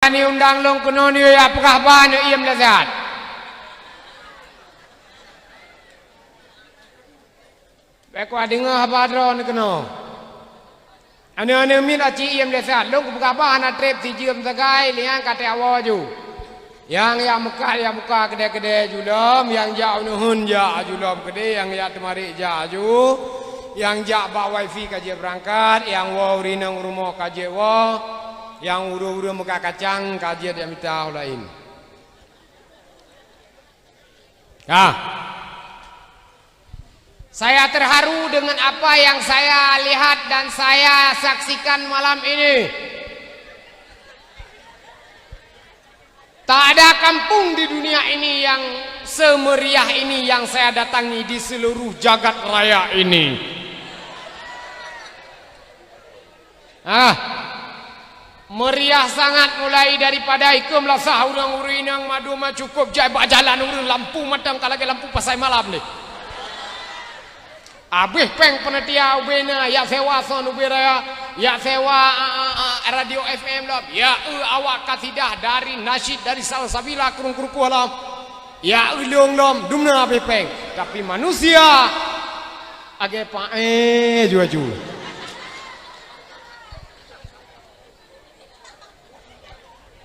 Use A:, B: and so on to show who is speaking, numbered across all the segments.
A: ni undang long kuno ni apakah ban iam lazat. Baik kau dengar apa drone kuno. Ane min aci iam lazat long apakah ban trip si jam sagai liang kata awaju. Yang muka kedai-kedai julom, yang jauh nuhun ja julom kedai, yang ya temari ja ju, yang ja bawa wifi kaje berangkat, yang wow rinang rumah kaje wow, yang uru-uru muka kacang kaje dia minta lain. Saya terharu dengan apa yang saya lihat dan saya saksikan malam ini. Tak ada kampung di dunia ini yang semeriah ini yang saya datangi di seluruh jagat raya ini. Meriah sangat mulai daripada ikum lasah urang urinang madu mah cukup jai bak jalan urang lampu matang kalage lampu pasai malam ni. Abih peng penetia ubena ya sewa son ubera ya sewa radio FM lah ya awak kasidah dari nasyid dari salsabila kurung kuruku alam ya ulung lom dumna abih peng tapi manusia age pae juaju.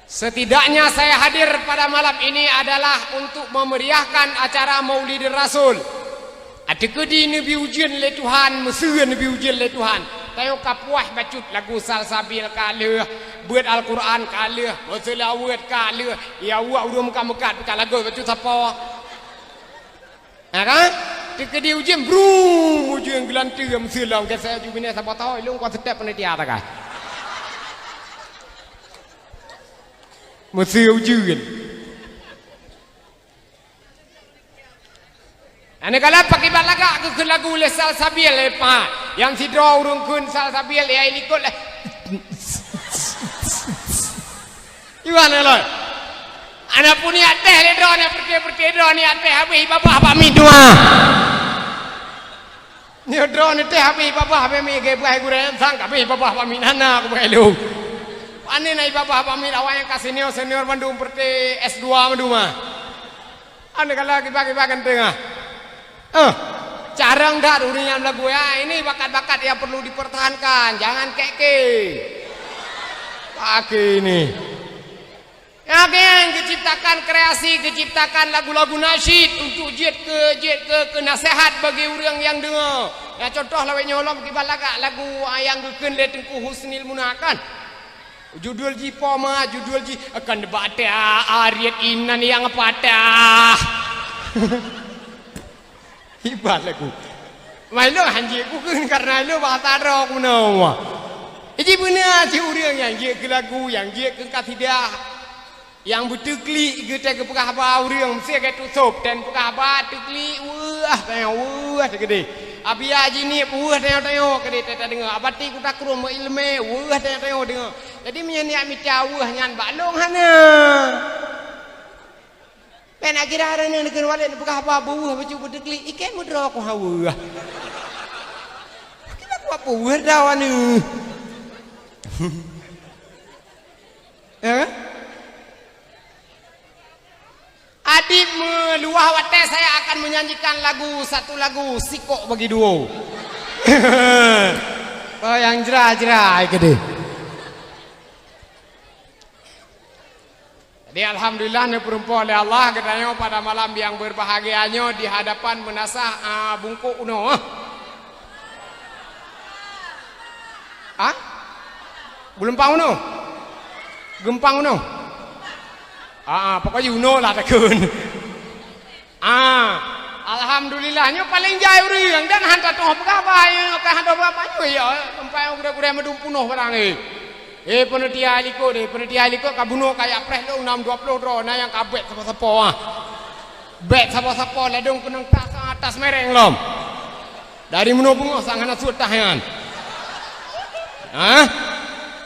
A: Setidaknya saya hadir pada malam ini adalah untuk memeriahkan acara Maulid Rasul. Ada kedi Nabi ujian le Tuhan, mesra Nabi ujian le Tuhan. Tayo kapuah bacut lagu salsabil kala, buat Al-Quran kala, berselawat kala, ya awak udah muka-muka dekat lagu bacut siapa? Kan? Kedi ujian brum, ujian gelantir mesra ke saya juga ni siapa tahu lu kau sedap panitia tak kan? Mesra ujian. Ane kalau pakai balaga ke lagu le salsabil lepa yang si draw urung kun salsabil ya ikut lah. Gimana lo? Anak punya teh le draw ni pergi draw ni teh habis bapa mi dua. Ni draw ni teh habis bapa mi ke buai gure sang habis bapa mi nana aku buai lu. Ane nai bapa mi awak yang kasih senior Bandung pergi S2 Bandung mah. Ane kalau bagi-bagi tengah. Jarang dah uringan lagu ya. Ini bakat-bakat yang perlu dipertahankan. Jangan keke. Pakai ini. Yang diciptakan kreasi, diciptakan lagu-lagu nasyid untuk jid ke nasihat bagi orang yang dengar. Ya contoh lawan nyolong kibat lagu yang geken le Tengku Husnil Munakan. Judul ji poma, judul ji akan debat Ariat Inan yang patah. Hebat lagu. Mai lo hanji ku karena lo bahasa rock menawa. Iji benar si urang yang je ke lagu, yang je ke kasidah. Yang betukli ke teh ke pekah ba urang mesti ke tutup dan pekah ba tukli wah segede. Abi aji ni wah tengok ke teh dengar. Abati ku tak rum ilmu wah tengok dengar. Jadi menyaniak mita wah nyan balong hana. Pen akhir hari ni negeri walen buka apa buah baju berdekli ikan mudra aku hawa. Kita buat buah dah ni. Adik meluah wate saya akan menyanyikan satu lagu sikok bagi duo. Oh yang jerah gede. Jadi alhamdulillah ni perempuan oleh Allah katanya pada malam yang berbahagianya di hadapan menasah bungkuk uno. Belum pang uno. Gempang uno. Pokoknya uno lah takun. Alhamdulillahnya paling jauh orang dan hantar tu apa bayar, hantar apa ya, sampai gura-gura medum punuh barang ni. Penitia aliko kabuno kayak pres dong 620 dro na yang kabet sapa-sapa bet sapa-sapa ledong kenang atas mereng lom dari meno bungo sang anak suat tahan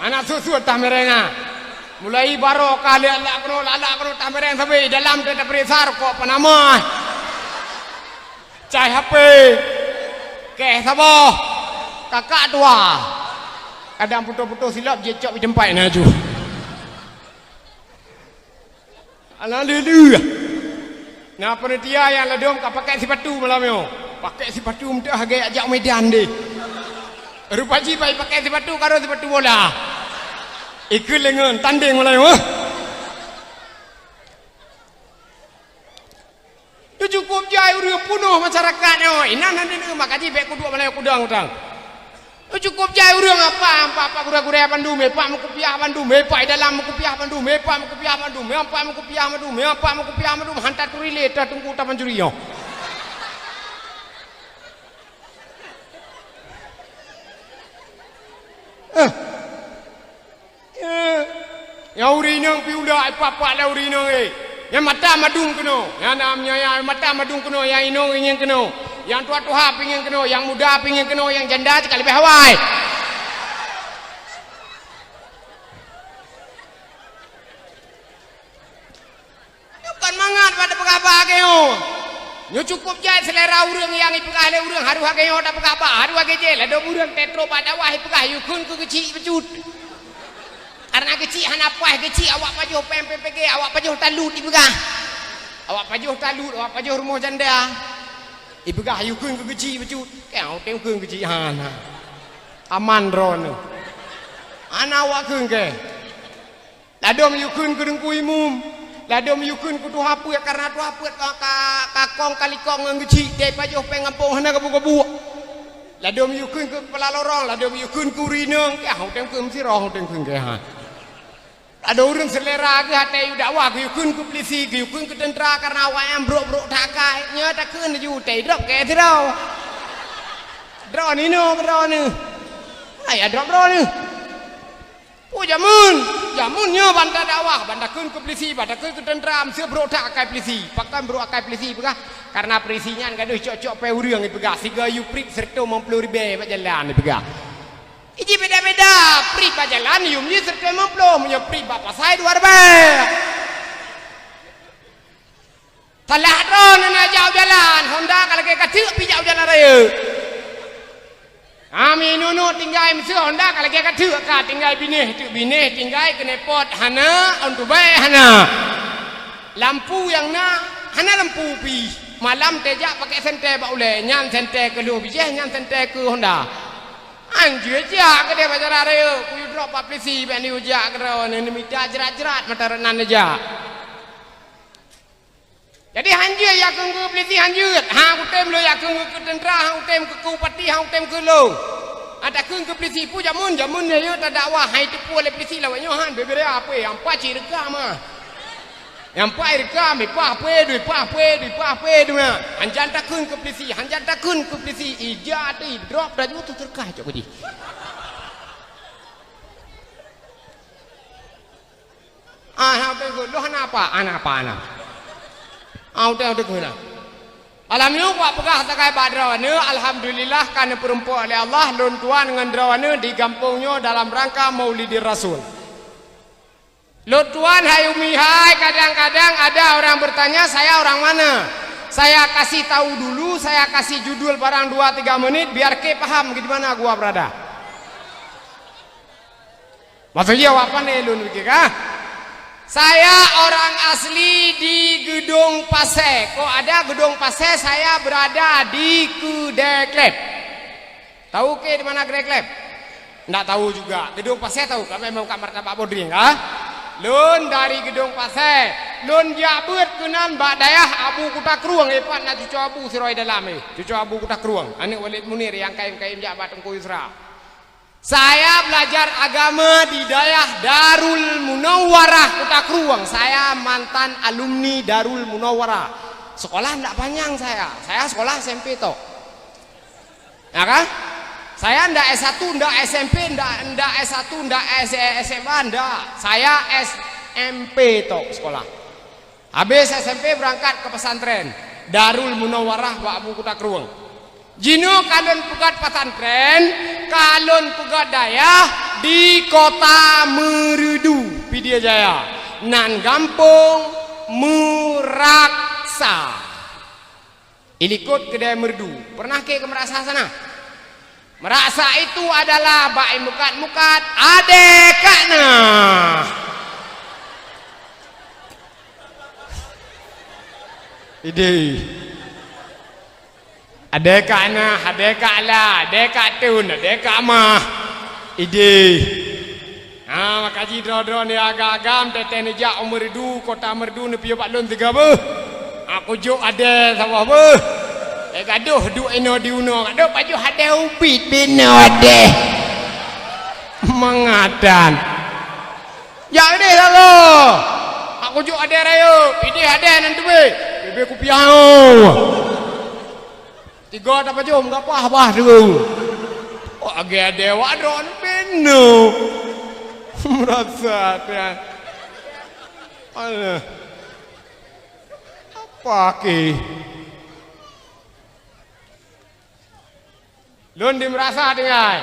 A: anak suat tah merenga mulai baro kali alak kro tah mereng sampai dalam teta presar kok panama cai HP ke sapa kakak tua kadang putus-putus silap je cok di tempat ni aju. Alhamdulillah. Nah penitia yang ledom kau pakai sepatu malam yo. Pakai sepatu untuk harga ajak medan deh. Rupa ji pakai sepatu karo sepatu bola. Ikut lengan tanding malam yo. Itu cukup jai urang punuh masyarakat yo. Inan nanti ni makaji baik kudu malam kudang utang. Cukup jai urang apa gura-gura pandu mepak mukupiah pandu mepak dalam mukupiah pandu mepak mukupiah pandu mepak mukupiah pandu mepak mukupiah pandu hantar kurile dah tunggu tapan juri yo. Ya urinang piula apa la urinang yang mata madung keno yang namanya yang mata madung keno yang inong ingin keno yang tua-tua pingin keno yang muda pingin keno yang janda sekali lebih hawai. Bukan mangat pada pegapa keo. Nyo cukup jai selera urang yang ipegah le urang haru hakeo dak pegapa haru hageje la do urang tetro pada wah ipegah yukun ku kecil becut. Karena kecil hanapah kecil awak pajuh PMPPG awak pajuh talut ipegah. Awak pajuh talut awak pajuh rumah janda. Ipegah yukun ku kecil becut. Kau tengkeun kecil hana. Aman ron. Ana awak keun ke. Ladom yukun ku dengku imum. Ladom yukun ku tu hapu ya karena tu hapu kakong kalikong ngan kecil dai pajuh pengampung hana kebu-kebu. Ladom yukun ku kepala lorong, ladom yukun ku rineng. Kau tengkeun mesti roh tengkeun ke ha. Ada orang selera ke hati dakwah ke yukun ku polisi ke yukun ku tentera karena awak yang brok-brok takai nya takkan ju tei drop ke tirau drop ni no drop ni ai drop ni oh jamun nya banda dakwah banda kun ku polisi banda kun ku tentera mesti brok takai polisi pakai brok akai polisi pegah karena polisinya gaduh cocok pe urang pegah siga yu prik serta 50 ribu pak jalan pegah. Iji beda-beda, pri pajalan yumnya serta memplo, punya pri bapa saya 2 ribu. Salah drone nak jauh jalan, Honda kalau ke kacik pi jauh jalan raya. Kami nunu tinggal mesti Honda kalau ke kacik ka tinggal binih tinggal kena pot hana untuk baik hana. Lampu yang hana lampu pi. Malam tejak pakai senter bak ulai, nyan senter ke lu bijih, nyan senter ke Honda. Anjir aja ke dia baca raya, kuyu drop polisi ben ni ujak ke rawan ni minta jerat-jerat mata renan aja. Jadi anjir ya kengku polisi anjir. Ha utem lo ya kengku ke tentera, ha utem ke kupati, ha utem ke lo. Ada kengku polisi pu jamun ya tak dakwah hai tipu oleh polisi lawannya han bebere apa yang paci rekam ah. Yang pai rekam pa apa du na. Hanjan takun ke polisi, ijati drop dah tu terkah cok di. Ah, apa tu? Lo apa? Ana. Udah guna. Alhamdulillah buat pegah takai badrawana. Alhamdulillah karena perempuan oleh Allah lon tuan dengan drawana di kampungnya dalam rangka Maulidir Rasul. Lo tuan hai umi hai kadang-kadang ada orang bertanya saya orang mana. Saya kasih tahu dulu, saya kasih judul barang 2-3 menit biar ke paham di mana gua berada. Maksudnya apa nih lu mikir kah? Saya orang asli di Gedung Pasir. Kok ada Gedung Pasir saya berada di Kudeklep. Tahu ke di mana Kudeklep? Enggak tahu juga. Gedung Pasir tahu kan memang kamar Pak Bodring kah? Lun dari Gedung Pasir, lun jabut kenan bak dayah Abu Kutak Ruang epat nak cucu Abu Siroi dalam cucu Abu Kutak Ruang, anak Walid Munir yang kaim-kaim jabat Tengku Yusra. Saya belajar agama di dayah Darul Munawwarah Kutak Ruang. Saya mantan alumni Darul Munawwarah. Sekolah enggak panjang saya sekolah SMP toh. Ya kan? Saya ndak S1, ndak SMP, ndak S1, ndak SMA, ndak. Saya SMP tok sekolah. Habis SMP berangkat ke pesantren Darul Munawwarah Pak Abu Kutak Ruang. Jino kalon pegat pesantren, kalon pegat dayah di kota Merudu, Pidijaya Jaya. Nan kampung Meraksa. Ilikut kedai Merdu. Pernah ke Meraksa sana? Meraksa itu adalah baik mukat adekana. Ide. Ada kat ana, ada kat la, ada kat tun, ada kat mah. Ide. Makaji dro-dro ni agak-agam teten ni jak merdu kota merdu ni piyo pak lon tiga be. Aku juk ada sawah be. Gaduh du eno di uno, gaduh baju ada upit beno ada. Mengatan. Ya ini lalu. Aku juk ada rayo, ini ada nanti be. Bebe ku piau. Tiga apa jom enggak apa-apa tu. Oh agak ada wadon beno. Merasa dia apa ke lon di merasa tinggal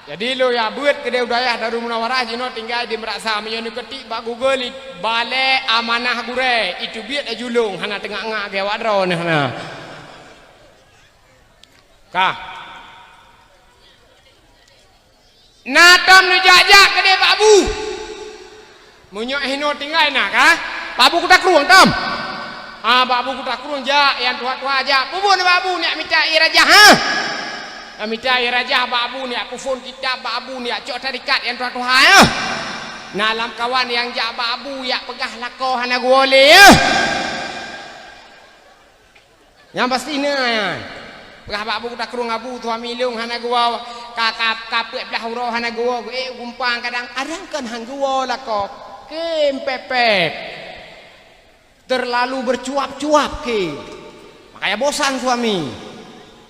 A: jadi lo ya buat kedai udaya Darul Munawarah jino tinggal di merasa menyonu ketik bak Google balai amanah gure itu biat ajulung hana tengah ngak ke wadro ni hana kah Natam nu jajak kedai babu. Munyok hino tinggal nak kah? Babu kuda keruang tam. Babu kuda keruang jak yang tua-tua jak. Bubun babu ni minta iraja ha. Minta iraja babu ni aku phone kitab babu ni cok tarikat yang tua-tua ya. Nalam kawan yang jak babu ya pegah lako hana gole ya. Yang pasti ni ya. Pegah babu kuda keruang abu tua milung hana gua. Kapet belah hurau hana gua gumpang kadang kan hang gua lah kok kempepek terlalu bercuap-cuap ke makanya bosan suami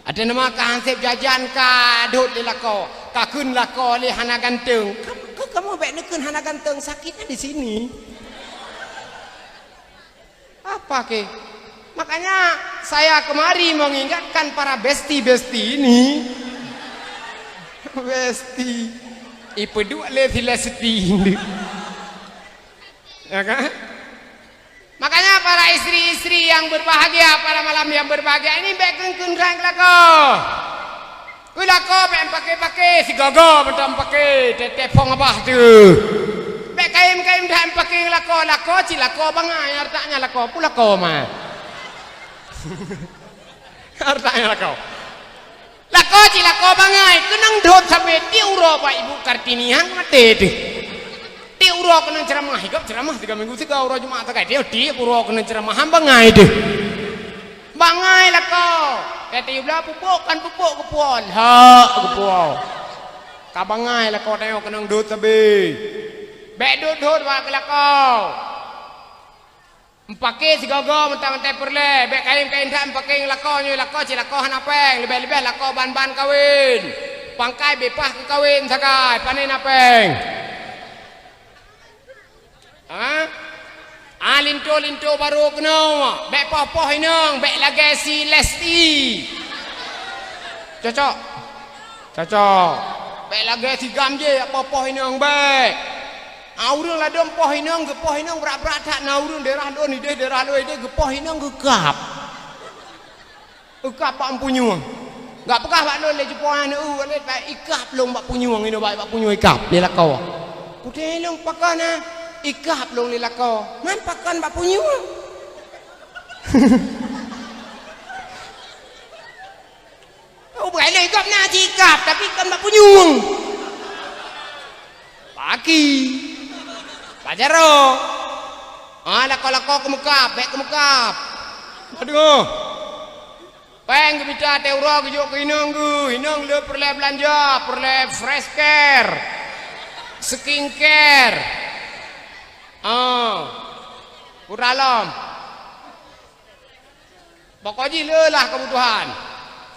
A: ada nama kansep jajan ka dot le lako ka kun lako le hana ganteng kamu baik nekun hana ganteng sakitnya di sini apa ke makanya saya kemari mengingatkan para besti-besti ini Besti ipedu le filasiti ya kan makanya para istri-istri yang berbahagia pada malam yang berbahagia ini baik kun rang lako pakai si gogo bentam pakai tepong abah tu baik kaim dah pakai lako cilako bangai artanya lako pula ko mah artanya lako Lako cilako bangai kenang dot sampai tiuro Pak Ibu Kartini hang mate tu. Tiuro kenang ceramah higap ceramah 3 minggu 3 euro Jumat tak dia tiuro kenang ceramah hang bangai tu. Bangai lako. Kata ibu pupuk kepual. Kepual. Ka bangai lako tengok kenang dot sampai. Bek dot Pak lako. Pakai si gogo mentang-mentang perle bek kain dah pakai lako cilako hana peng lebih-lebih lako ban-ban kawin pangkai bepah ke kawin sakai panen apeng linto baru kena bek poh inang bek legasi lesti cocok bek legasi gamje poh inang bek Aurang lah dom poh inang berat-berat tak naurang daerah lo ni daerah lo ini gepoh inang gegap pak punyung enggak pekah pak lo le jepohan le ikap long pak punyung ini pak punyung ikap le lakau putih long pakana ikap long le lakau man pakan pak punyung bukan le ikap na ikap tapi kan pak punyung pagi Pajaro. Lako kemukap, baik kemukap. Aduh. Peng kita teuro kejuk ke hinang le perle belanja, perle fresh care. Skincare. Uralom. Pokoknya le lah kebutuhan.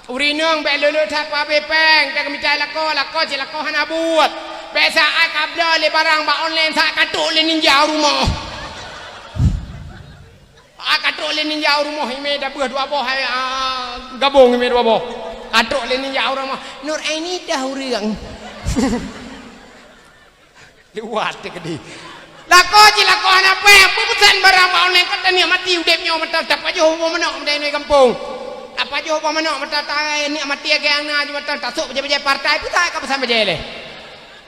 A: Urinang baik le tak apa peng, tak kita lako cilako hana buat. Biasa ai kabla le barang ba online sak katuk le ninja rumah. Katuk le ninja rumah ime dah buah dua boh gabung ime dua boh. Katuk le ninja rumah. Nur Aini dah urang. Liwat ke di. Lako cilako ana pe pesan barang ba online kata ni mati udep nyo mata tak pajo ho menok mdai ni kampung. Apa jo ho menok mata tai ni mati ke ang na mata tasuk beje partai putai ka pesan beje le.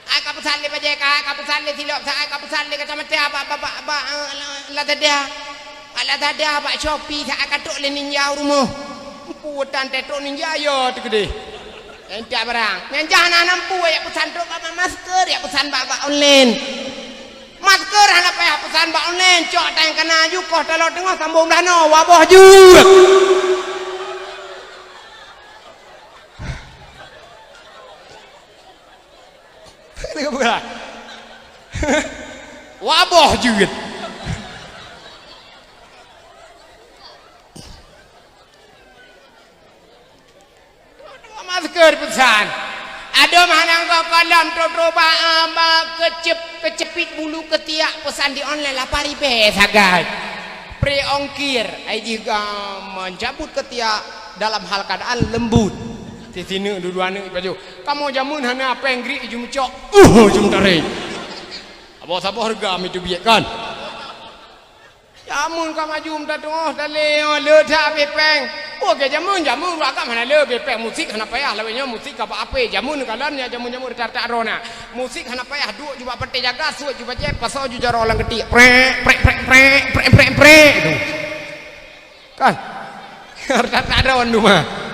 A: Ai kapusan le baje ka kapusan le tilop sa ai kapusan le kata mate apa la dia Alah tada pak Shopee tak akan tok le ninja rumah. Putan tetok ninja yo tu gede. Entak barang. Yang jangan nampu ya pesan tok pak masker ya pesan pak online. Masker anak payah pesan pak online cok tang kena ju koh telok tengah sambung dah no wabah ju. Tengok bukan. Wabah juga. Masker pesan. Ada mana kau kolam troba kecepit bulu ketiak pesan di online 8 sagai. Pre ongkir ai juga mencabut ketiak dalam hal keadaan lembut. Di sini dua ni baju. Kamu jamun hana apa yang gri jum cok. Jum tarik. Apa sabar harga mi tu biak kan. Jamun kamu jum ta tengah tale le dak bepeng. Okey jamun rakam hana le bepeng musik hana payah lawanya musik apa jamun kalannya jamun tar rona. Musik hana payah duk cuba pete jaga suat cuba je pasal ju jaro orang ketik. Prek tu. Kan. Tak ron rumah.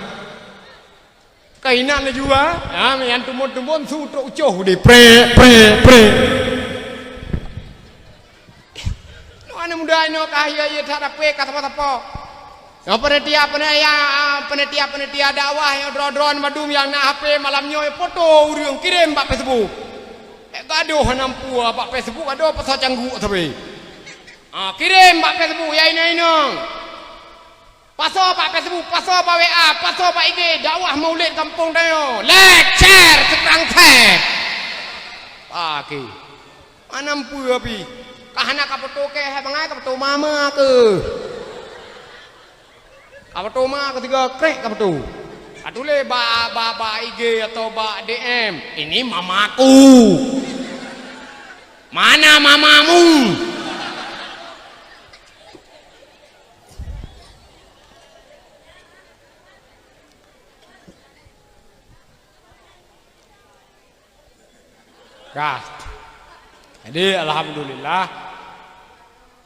A: Kainan juga, yang tumbon su tok ucuh di pre. No anu muda no kahya ye tak apa kata-kata. Yang penitia dakwah yang drone madum yang nak HP malamnya foto urang kirim pak Facebook. Gaduh nampu pak Facebook gaduh pasal cangguk tapi. Kirim pak Facebook ya ini. Pasal pak Facebook, pasal pak WA, pasal pak IG, dakwah maulid kampung dayo. Like, share, sekarang tag. Pagi. Mana mampu api? Kahana kapeto ke, bangai kapeto mama ke. Kapeto mama ketiga krek kapeto. Adule ba IG atau ba DM. Ini mamaku. Mana mamamu? Jadi alhamdulillah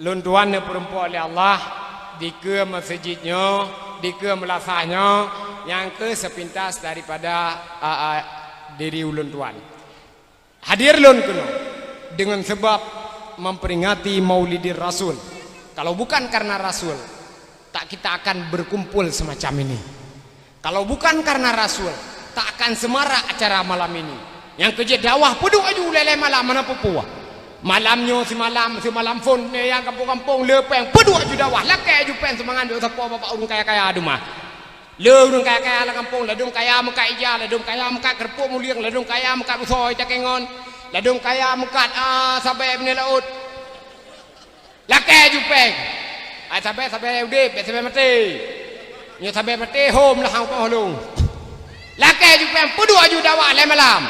A: luntuan perempuan oleh Allah di ke masjidnya, di ke melasahnya yang ke sepintas daripada diri ulun tuan. Hadir lun kuno dengan sebab memperingati Maulidir Rasul. Kalau bukan karena Rasul, tak kita akan berkumpul semacam ini. Kalau bukan karena Rasul, tak akan semarak acara malam ini. Yang kerja dakwah peduk aju lele malam mana pupuah. Malamnya si malam phone yang kampung-kampung lepeng peduk aju dakwah. Lakai aju pen semangat duk sapa bapak urang kaya-kaya rumah. Le urang kaya-kaya la kampung ladung kaya muka ija, ladung kaya muka kerpuk muliang, ladung kaya muka usoi cakengon, ladung kaya muka sampai bini laut. Lakai aju pen. Ai sampai udip, sampai mati. Nya sampai mati home lah hang paholung. Lakai aju pen peduk aju dakwah le malam.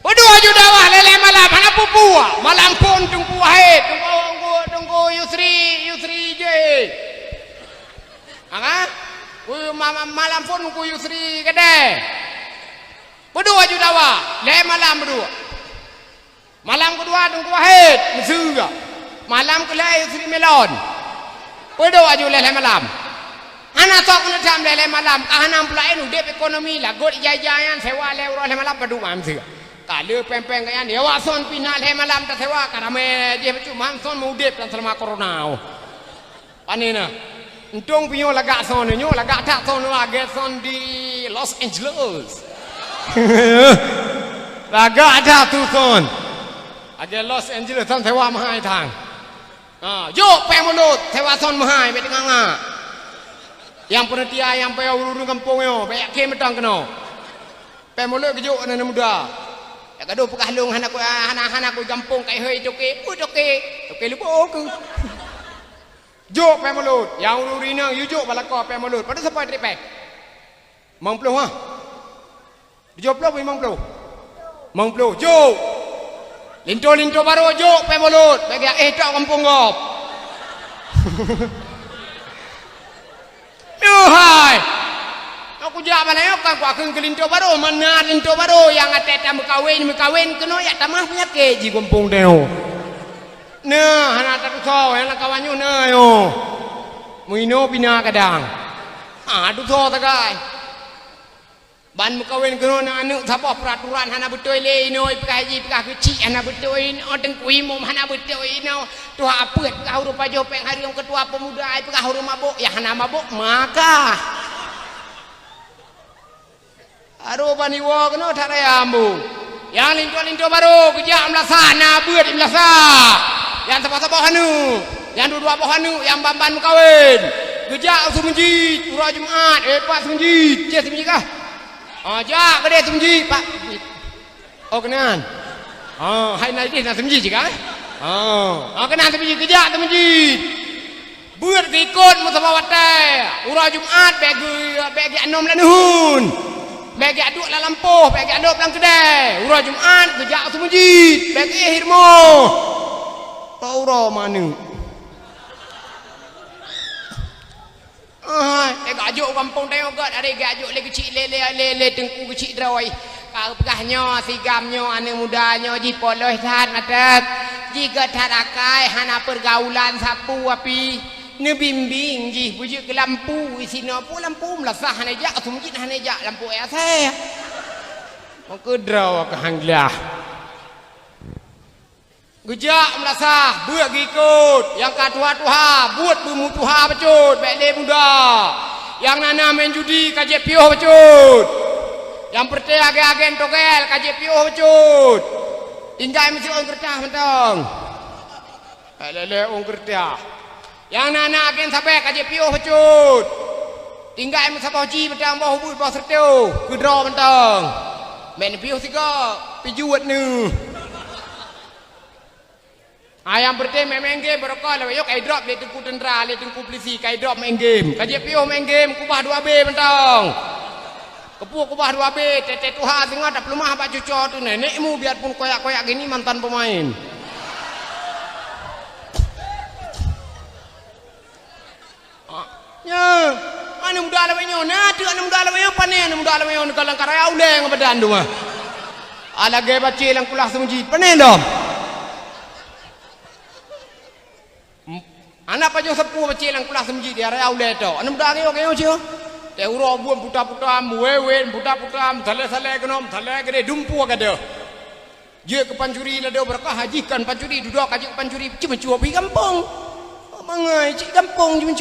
A: Berdua aju dakwah lele malam mana pupua malam pun tunggu wahid tunggu Yusri je malam pun tunggu Yusri gede berdua aju dakwah lele malam berdua malam kedua tunggu wahid mesura malam kelai Yusri melon berdua aju lele malam anak sok kena jam lele malam kahanam pelain udip ekonomi lah god jajayan sewa le urang le malam padu mamse kalau pempeng kayan dia wason pinal le malam tak sewa karame dia cuma son mudip dan selama corona panina untung pinyo lagak son nyo lagak tak son lagak son di Los Angeles lagak ada tu son agak Los Angeles son sewa mahal tang yo peng mulut sewa son mahal bet nganga yang penitia yang payah urun kampung yo banyak ke metang kena pemulai kejuk anak muda ya gaduh pekahlung anak kampung kai hei toke lupa ke jok pemulut yang ururina you jok balako pemulut pada siapa tripek mangpluh ha jok puluh mangpluh jok linto baru jok pemulut bagi tak kampung gop Hai. Aku jak mana kan ku akan kelinto baru mana linto baru yang ateta mekawin kena ya tamah penyakit ji kampung teo. Nah, anak tak tahu yang kawannya nah yo. Muino pina kadang. Tu tahu tak kai. Ban mekawin kena na anu siapa peraturan hana betul le ino pekah ji pekah kecil hana betul ino tengkui mum hana betul ino tu apa pekah huruf pajo peng hari yang ketua pemuda pekah huruf mabuk ya hana mabuk maka aduh paniwo kena tak rayambu yang linto baru kerja melasana buat melasa yang siapa-siapa hanu yang dua-dua hanu yang bamban mekawin kerja semenjit pura Jumat Pak semenjit je semenjit kah jak gede semenjit Pak oh kenan hai nanti nak semenjit juga kenan semenjit kerja semenjit buat ikut musabawat ura Jumat bagi anom lanuhun bagi aduk la lampuh bagi aduk lang kedai ura Jumat kerja semenjit bagi hirmo taura mana gajuk kampung tengok kat ada gajuk le kecil le tengku kecil droi kau pegahnya sigamnya anak mudanya ji poloh tan adat jika tarakai hana pergaulan sapu api ne bimbing ji bujuk ke lampu isina pu lampu melasah hana jak sumjit hana jak lampu air saya maka draw ke hanglah gejak melasah buat gikut yang katua-tuha buat bermutuha becut bele muda yang nana main judi kajep piuh becut yang percaya agen togel kajep piuh becut tinggal mesti orang kerja mentong lele orang kerja yang nana agen sampai kajep piuh becut tinggal mesti sabah ji mentong bau hubut bau sertiu kedra mentong main piuh tiga pijuat ni ayam pertama main game berokol yok ai drop le tengku tentera le tengku polisi kai drop main game kaje pio main game kubah 2B mentong kepu kubah 2B tete tuha tengah tak pelumah pak cuco tu nenekmu biarpun koyak-koyak gini mantan pemain nya anu muda la wenyo na tu anu muda la wenyo panen anu muda la wenyo kalang karaya uleng badan tu mah ala ge bace lang kulah semenjit panen dom anak pajong sepuh kecil yang kulah semji dia raya ulet tu anu muda ngeo cio te uro buan puta-puta wewen puta-puta thale-thale genom thale gede dumpu gede je ke pancuri la do berkah hajikan pancuri duduk haji ke pancuri cuma cua pi kampung mangai cik kampung cuma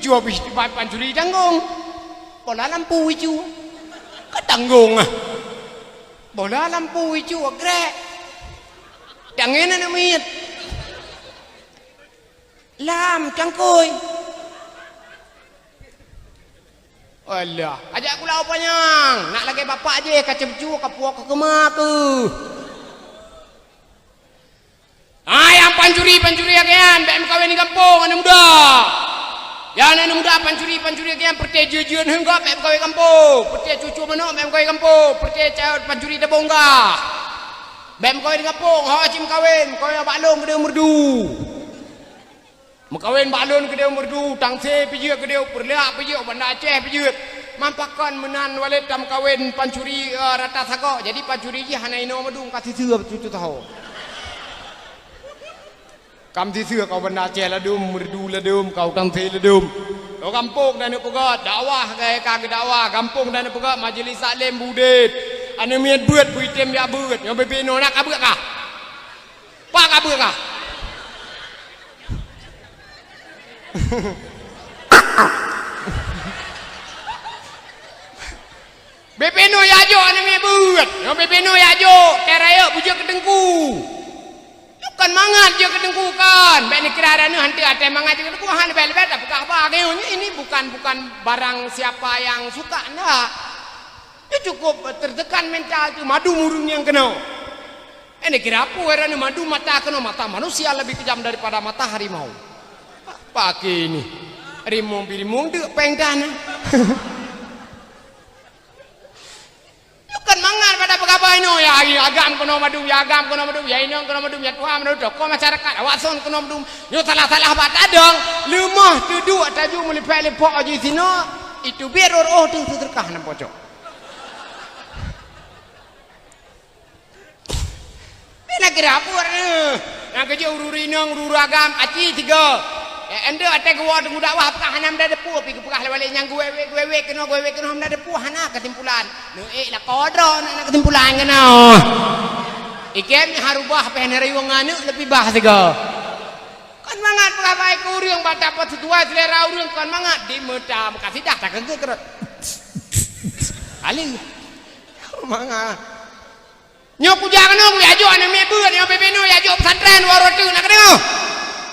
A: cua pi pancuri tanggung bola lampu icu katanggung bola lampu icu grek jangan nak miet lam cangkoi alah ajak aku lau panyang nak lagi bapak je kaca becu kapuak ke kemak ke yang pancuri agian bek mekawin di kampung anak muda yang anak muda pancuri agian perti jejen hingga bek mekawin kampung perti cucu mana bek mekawin kampung perti pancuri de bongga bek mekawin di kampung hacim kawin mekawin baklong gede merdu mekawin balon ke dia merdu tangse pijak ke dia perliak pijak Banda Aceh pijak mampakan menan walid tam kawin pancuri rata sako jadi pancuri ji hana ino medung kasih seur cucu tahu kam seur kau Banda Aceh ladum merdu ladum kau tangse ladum kau kampung dan pegat dakwah gaya kagak dakwah kampung dan pegat majlis salim budet ane miat buat buitem ya buat yang bebeno nak kabut kah pak kabut kah Bepeno yajo ane me buat no bepeno yajo keraya bujuk kedengku kan mangat je kedengku kan bek ni kira anu hantu ate mangat je kedengku han bel-bel dak apa ini bukan barang siapa yang suka ndak itu cukup tertekan mental tu madu murung yang kena ini kira apa anu madu mata kena mata manusia lebih kejam daripada mata harimau pakai ini rimong dek pengdan kan mangan pada pegawai no ya agam kono madum ya agam kono madum ya inong kono madum ya tua madum dok masyarakat awason kono madum yo salah-salah bat adong lemah duduk taju melipek-lepok aja sino itu biar tu terkah nam pocok bena kira apa yang kerja ururi nong ururu agam aci tiga ende ate gua tunggu dakwah pekah hanam dah depu pi pekah balik nyang gue kena ham dah depu hana kesimpulan nu lah kodro nak kesimpulan kena ikem harubah peneri wong anu lebih bah sega kan mangat pekah baik urang baca apa setua selera urang kan mangat di medam kasih dah tak kege kerot kali mangat nyoku jangan nong ya jo ane mebu ane bebeno ya jo pesantren warotu nak kena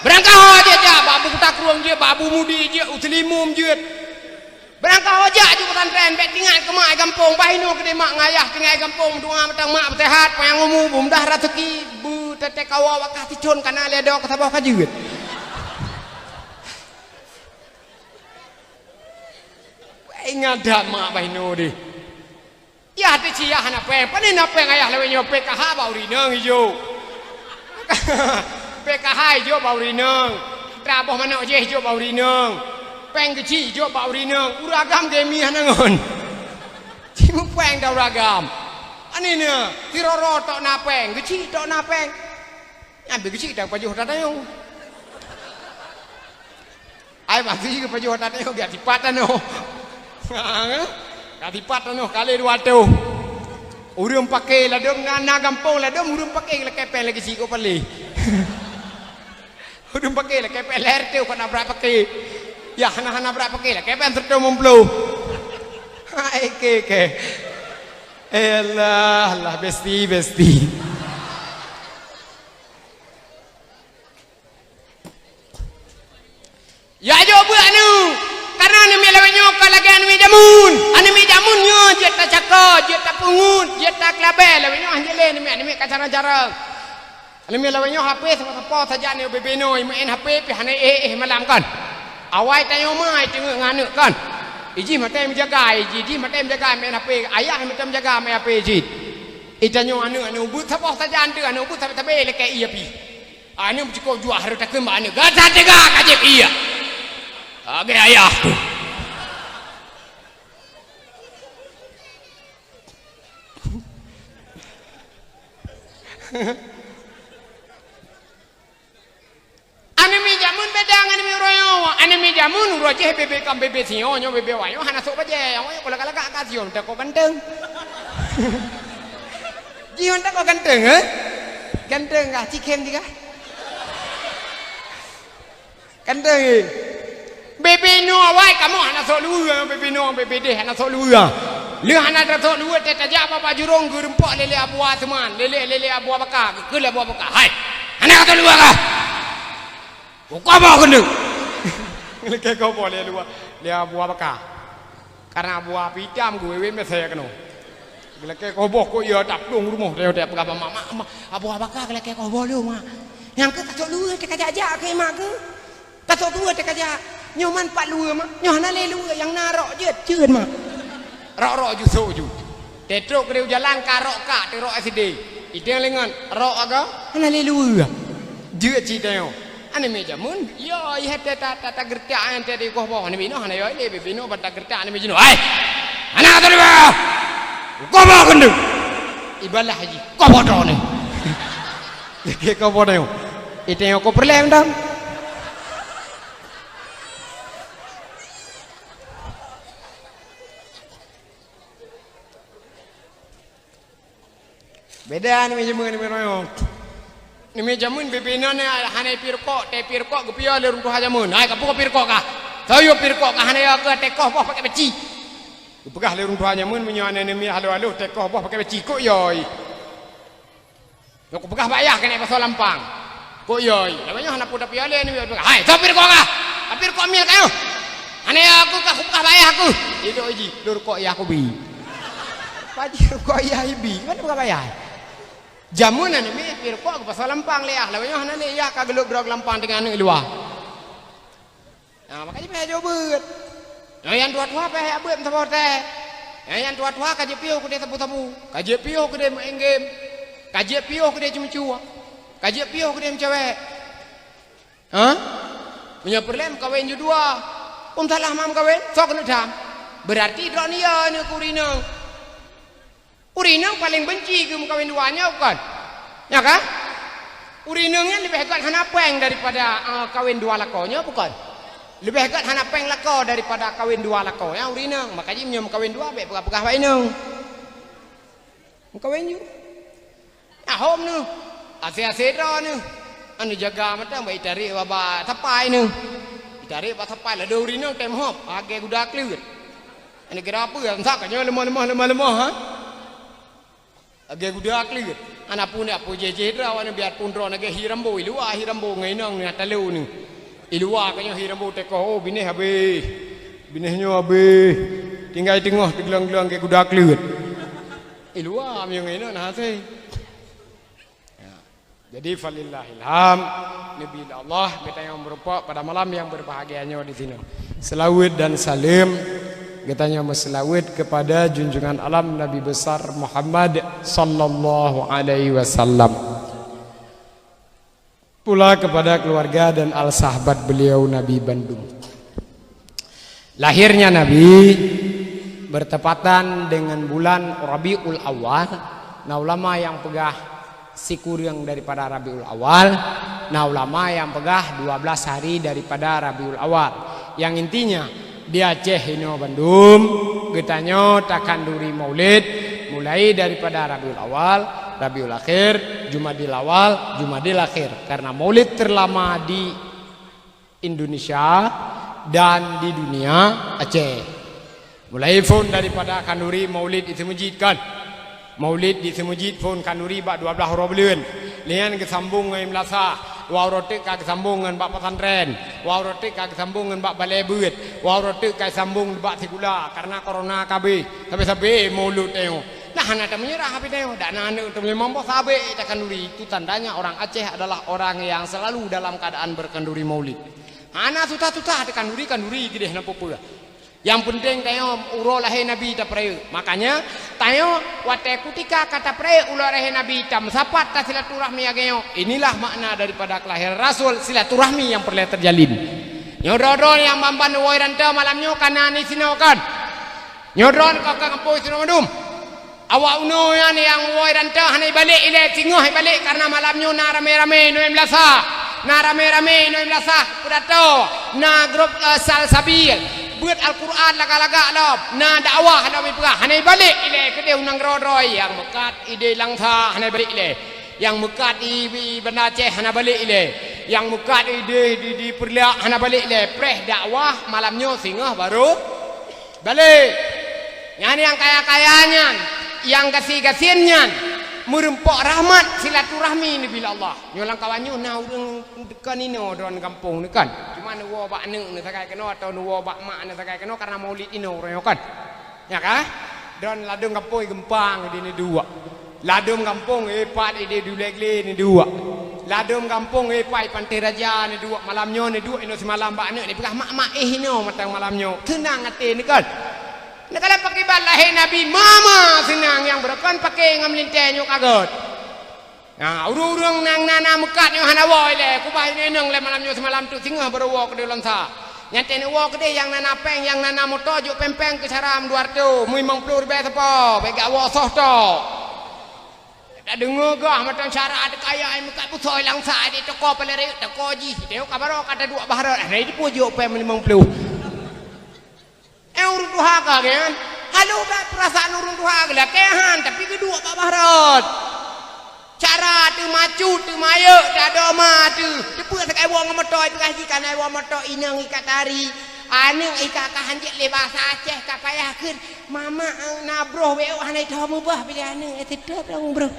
A: berangkat aja babu tak ruang dia babu mudi dia uslimum dia berangkat aja ju pesantren bet tinggal ke mak kampung bahino ke mak ngayah tinggal kampung doa matang mak sehat payang umum dah rezeki bu tetek kawa wakah ticun kana le dok sabah kajut ingat dak mak bahino di ya hati cia hana pe panen apa ngayah lewe nyope kah bau rineng ijo PKH hijau bau rineng, traboh mana je hijau bau rineng, peng kecil hijau bau rineng, uragam demi hanangon, cimu peng dah uragam, ani ni, tiroro tok napeng, kecil tok napeng, ambil kecil dah pajuh tatayong, ay masih ke pajuh tatayong biar tipatan no, tipatan no kali dua tu, urang pakai ladem ngana gampong ladem urang pakai lekepeng lagi siko pali. Udah pakai lah kayak PLR tu kau nak berapa pakai ya hana berapa pakai lah kayak pentertu mempelu hai ke elah besti ya jawab anu karena anu melawanya lagi anu jamun nyo jeta cakap jeta pungut jeta kelabel lawanya anjele anu kacara-cara Alami lawannya HP sama apa saja ni bebeno main HP pi hana malam kan. Awai tayo mai tengok nganuk kan. Iji mata menjaga iji mata menjaga main HP ayah mata menjaga main HP iji. Itanyo anu but apa saja anu but tapi leke iya pi. Anu cukup jual harus tak kembali. Gata tega kajep iya. Age ayah tu. Anime jamun bedang anime royo anime jamun roje bebe kam bebe sio nyo bebe wayo hana sok baje yang kalau kala kak sion tak kok ganteng jion tak kok ganteng ganteng gak cikem juga ganteng bebe no awai kamu hana sok lu bebe no bebe deh hana sok lu lu hana sok lu teta apa apa jurong gerempok lele abua teman lele abua bakar ke abua bakar hai hana kata lu kah kau apa kena? Lekeh kau boleh luar dia buah bakar. Karena buah pitam gue mesej kena. Lekeh kau boh kau ia tak dong rumah dia dia pegawai mama buah bakar lekeh kau boleh mak. Yang ke kasut luar dia kajak ke mak ke? Kasut luar dia kajak nyoman pak luar mak. Nyohana le luar yang narok je cun mak. Rok ju soju. Tetrok dia jalan karok kak terok SD. Ide lengan rok aga hana le luar. Je citeo. Ane meja mun yo iya tata gerta ante di kau bawa ane bino ane yo le bino bata gerta ane mejino ai ana kata ni ba kau bawa kendu ibalah haji kau bodoh ni ke kau bodoh itu yang kau perlu ndam beda ane meja mun ane bino Nimi jamun bebena ni hane pirkok gepia le runtuh jamun. Ai kapu pirkok kah? Saya pirkok kah hane ke tekoh boh pakai beci. Gepegah le runtuh jamun menyane nimi halo tekoh boh pakai beci kok yoi. Kok pegah bayah kena pasal lampang. Kok yoi. Namanya hana puda piale ni pegah. Hai, saya pirkok kah? Pirkok mil kayo. Hane aku kah pegah bayah aku. Itu iji, lur kok ya aku bi. Pajir kok ya ibi. Mana pegah bayah? Jamunan ni pirkok ke pasal lampang leah lawanya hana leah kageluk drog lampang dengan anu luar. Nah makanya peh jobut. Yang tua-tua peh abut sabor teh. Yang tua-tua kaji piu ke dia tabu-tabu, kaji piu ke dia main game, kaji piu ke dia cuma-cuma, kaji piu ke dia cewek. Hah? Punya perlem kawin je dua. Salah mam kawin, sok kena dam. Berarti dok ni ya ni kurinang. Urinang paling benci ke kawin duanya bukan? Ya kan? Urinangnya lebih hebat hanapeng daripada kawin dua lakonya bukan? Lebih hebat hanapeng lako daripada kawin dua lako. Ya urinang, makanya menyam kawin dua baik pegah-pegah baik nang. Kawin ju. Ya hom nu. Ase-ase dah nu. Anu jaga mata baik tarik baba tapai nu. Tarik baba tapai lah do urinang tem hop. Age gudak liut. Ani kira apa yang sak kanya lemah ha? Age gudak liut. Anak pun apa je dah wana biar pun ro nage hirambo ilua hirambo ngainang ni atalu ni. Ilua kanya hirambo teko oh binih habis. Binihnya habis. Tinggal tengah tegelang-gelang ke gudak liut. Ilua yang ngainang nah sei. Jadi falillahilham Nabi Allah kita yang berupa pada malam yang berbahagianya di sini. Selawat dan salim kita yang berselawat kepada junjungan alam Nabi besar Muhammad sallallahu alaihi wasallam. Pula kepada keluarga dan al sahabat beliau Nabi Bandung. Lahirnya Nabi bertepatan dengan bulan Rabiul Awal. Nah ulama yang pegah si kurang daripada Rabiul Awal, nah ulama yang pegah 12 hari daripada Rabiul Awal. Yang intinya di Aceh ini Bandung getanya takanduri maulid mulai daripada Rabiul Awal, Rabiul Akhir, Jumadil Awal, Jumadil Akhir. Karena maulid terlama di Indonesia dan di dunia Aceh. Mulai pun daripada kanduri maulid itu masjid kan. Maulid di semujid pun kanuri bak 12 orang belian. Lian kesambung dengan Melasa. Wau rotik ka kesambung dengan bak pesantren. Wau rotik ka kesambung dengan bak balai beut. Wau rotik ka sambung bak segula karena corona KB. Sampai maulud tengok. Nah anak menyerah habis tengok. Dak anak tu memang bos sabe tak kanuri. Itu tandanya orang Aceh adalah orang yang selalu dalam keadaan berkanduri maulid. Anak tutah-tutah ada kanduri gede nak apa. Yang penting tayo uro lahir Nabi ta praya. Makanya tayo wate kutika kata praya ulo lahir Nabi ta sapat ta silaturahmi agayo. Inilah makna daripada kelahiran Rasul, silaturahmi yang perlu terjalin. Nyodron yang mampan woi ranta malamnya kana ni sinokan. Nyodron ka kampung sino madum. Awak uno yang woi ranta hanai balik ile singoh balik karena malamnya na rame-rame no emlasa. Na rame-rame no emlasa kudato. Na grup salsabil. Buat Al-Quran laga-laga lob. Na dakwah lob ipegah. Hanai balik ile ke dia unang rodoi yang mekat ide langsa hanai balik ile. Yang mekat di Banda Aceh hanai balik ile. Yang mekat ide di Perliak hanai balik ile. Preh dakwah malamnya singgah baru balik. Yang yang kaya-kayanya, yang kasih-kasihnya merempok rahmat silaturahmi ni bila Allah. Nyolang kawannya na urang dekan ini orang kampung ni kan. Cuma nu bak neng ni sakai kena atau nu bak mak ni sakai kena karena maulid ini orang kan. Ya kan? Dan ladung kampung gempang di ni dua. Ladung kampung epat ide dulegle ni dua. Ladung kampung epai Pantai Raja ni dua. Malamnya ni dua ino semalam bak ni pegah mak-mak ino matang malamnya. Tenang hati ni kan. Nak kalau pakai balai Nabi mama senang yang berkan pakai ngamlintai nyok agot. Nah, urung nang nana mekat nyok hana woi le, kubah ini nang le malamnya semalam tu singgah berwak ke dalam sa. Nyate ni wak ke yang nana peng, yang nana motor juk pempeng ke caram duar tu, mui mangplur be apa, bega wak soh to. Tak dengar gah macam cara ada kaya yang mekat pusoi langsa di toko pelere toko ji. Tengok kabar kata dua bahara, hari ni pujuk pem 50. Urung duha kan? Halo dah perasaan urung duha lah kehan tapi kedua Pak Bahrot. Cara tu macu tu mayo dah doma tu. Cepet sakai wong motor tu kasih kan ai wong motor inang ikat tari. Anu ikat ka hanjek le bahasa Aceh ka payahkeun. Mama nabroh we hanai tho mubah pilih anu etedap dong bro.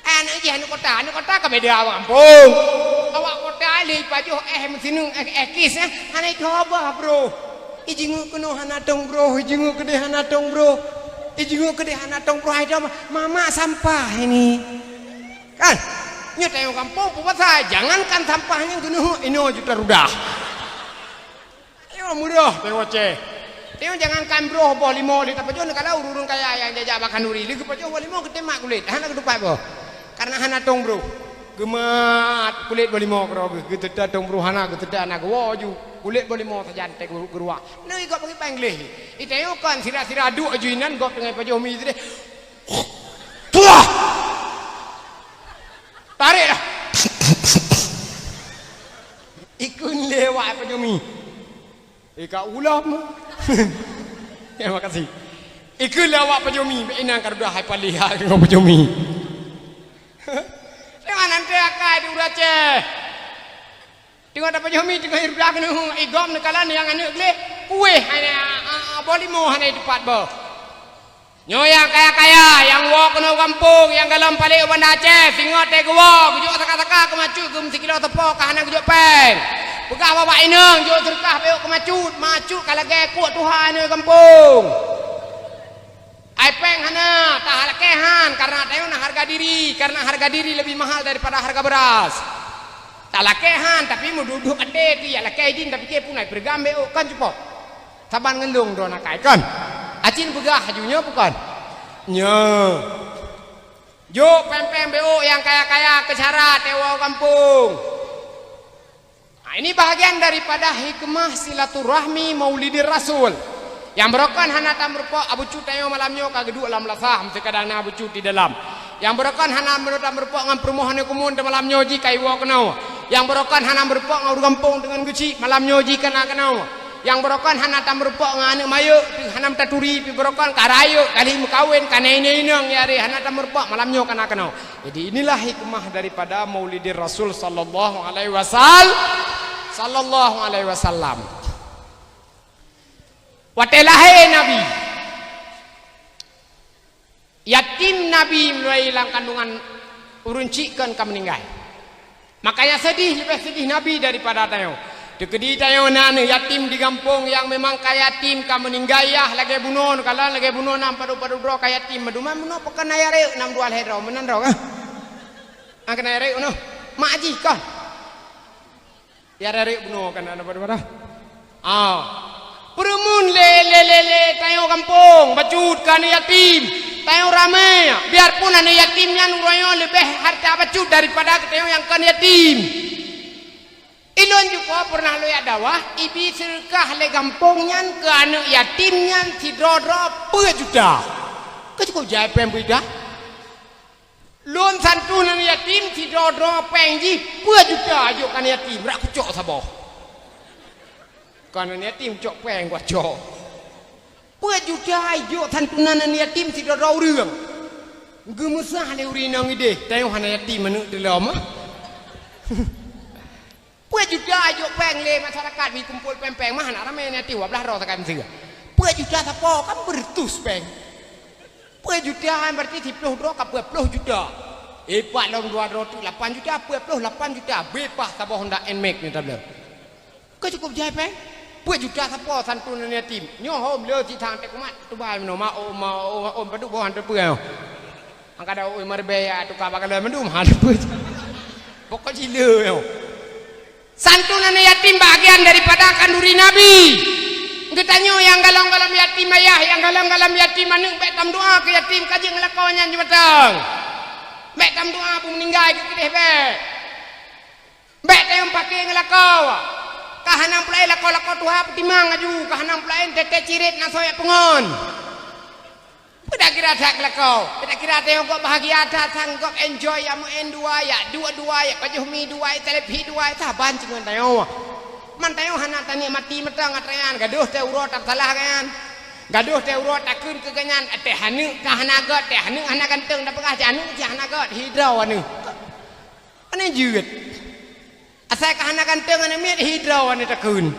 A: Anu je anu kota ka beda kampung. Awak kota le pajuh mesinung kis hanai tho bah bro. Ijingu keno hanatong bro, ijingu kede hanatong bro, ijingu kede hanatong bro. Ayo mama sampah ini, kan? Nyata yang kampung puasa, jangankan sampahnya keno ini juta rudah. Ayo mudah, tengok ceh. Tengok jangan kambroh boh limo li tapi jono kalau urun kaya yang jajak makan duri li kepajo boh limo ketemak kulit hana kedupai boh karena hana tong bro gemat kulit boh limo kro geteda tong bro hana geteda anak woju kulit boh limo sajantek gerua nei kok pakai panglih iteo kan sira-sira adu ajuinan gop dengan pajo mi deh tuah tarik dah ikun lewat pajo mi ika ulam terima kasih ikulah awak pajomi inang karudah hai paliha dengan pajomi tengah nanti akai di urace tengok ada pajomi tengah hirup dah kena igom nekalan yang anu gle kue hanya bolimo hanya depat bo nyoyang kaya-kaya yang wok kena kampung yang galam palik Banda Aceh singot teh gua gujuk saka-saka kemacu gum sikilo tepok kahana gujuk peng pegah bapak ineng jo serkah beok kemacut macut kalau ge kuat Tuhan ni kampung ai peng hana tah lekehan karena tayo na harga diri lebih mahal daripada harga beras tak lekehan tapi mau duduk ade ti ya lekeh din tapi ke punai pergam beok kan cepok saban ngendung do nakai kan acin pegah hajunya bukan nya jo pempeng beok yang kaya-kaya kecara tewa kampung. Nah, ini bahagian daripada hikmah silaturahmi Maulidir Rasul. Yang berokan hana tamrupa abu cutayo malamnya kagedu alam lasah sekadana abu cut di dalam. Yang berokan hana tamrupa ngan permohonan kumun de malamnya ji kaiwa kenau. Yang berokan hana berupa ngau gampung dengan guci malamnya ji kana kenau. Yang berokan hana tamrupa ngan mayu hanam taturi pi berokan karayu kali mukawin kanene inang ya re hana tamrupa malamnya kana kenau. Jadi inilah hikmah daripada Maulidir Rasul sallallahu alaihi wasallam. Watelahe Nabi. Yatim Nabi mulai hilang kandungan uruncikan ke meninggal. Makanya sedih lebih sedih Nabi daripada tayo. Dekedi tayo nane yatim di kampung yang memang kaya yatim ka meninggal ya lagi bunuh kalau lagi bunuh nam padu-padu bro kaya yatim maduma bunuh pekan ayare 6 2 hedro menandro kan. Angkan ayare uno maji kan. Ya dari bunuh kan ada pada peremun le tayo kampung bacut kan yatim tayo ramai biarpun ane yatimnya nuroyo lebih harta bacut daripada tayo yang kan yatim ilon juga pernah lo ya dawah ibi serkah le kampungnya ke anak yatimnya si drodro juta ke cukup jaya pembeda lon santunan yatim si dodro pengji pua juta ajo kan yatim rak kucok saboh kan yatim cok peng gua cok pua juta ajo santunan yatim si dodro urang gemusah le urinang ide tayo hana yatim menu dalam pua juta ajo peng le masyarakat bi kumpul pempeng mah anak ramai yatim wablah ro tekan sia pua juta sapo kan bertus peng 10 juta berarti 10 dro ka 10 juta. Epat long 2 8 juta 8 juta bepah sabah Honda Nmax ni tabla. Kau cukup jai peng? 10 juta sapo santun ni yatim. Nyo hom le ti thang te kumat tu bai meno ma om padu bo han tu peu. Angka da oi marbaya tu ka bakal mendum han tu. Pokok cile yo. Santunan yatim bagian daripada kanduri Nabi. Getanyo yang galang-galang yatim ayah, yang galang-galang yatim manung baik tam doa ke yatim kaji ngelakonnya jumatang. Baik tam doa pun meninggal ke kedeh baik. Baik tayong pakai ngelakau. Kahanam pulai lakau-lakau tuha petimang aju, kahanam pulai tete cirit nasoyak pengon. Pada kira tak lakau, pada kira tayong kok bahagia tak sanggup enjoy amu dua ya, dua ya, kajuh mi dua, telepi dua, tak bancingan tayong. Man tayo hana tani mati metang atrean gaduh teh urut tak salah kan gaduh teh urut tak kun ke ganyan teh hanu ka hana got teh hanu hana ganteng da pegah janu ti hana got hidraw anu ane jeut asai ka hana ganteng ane miet hidraw ane tak kun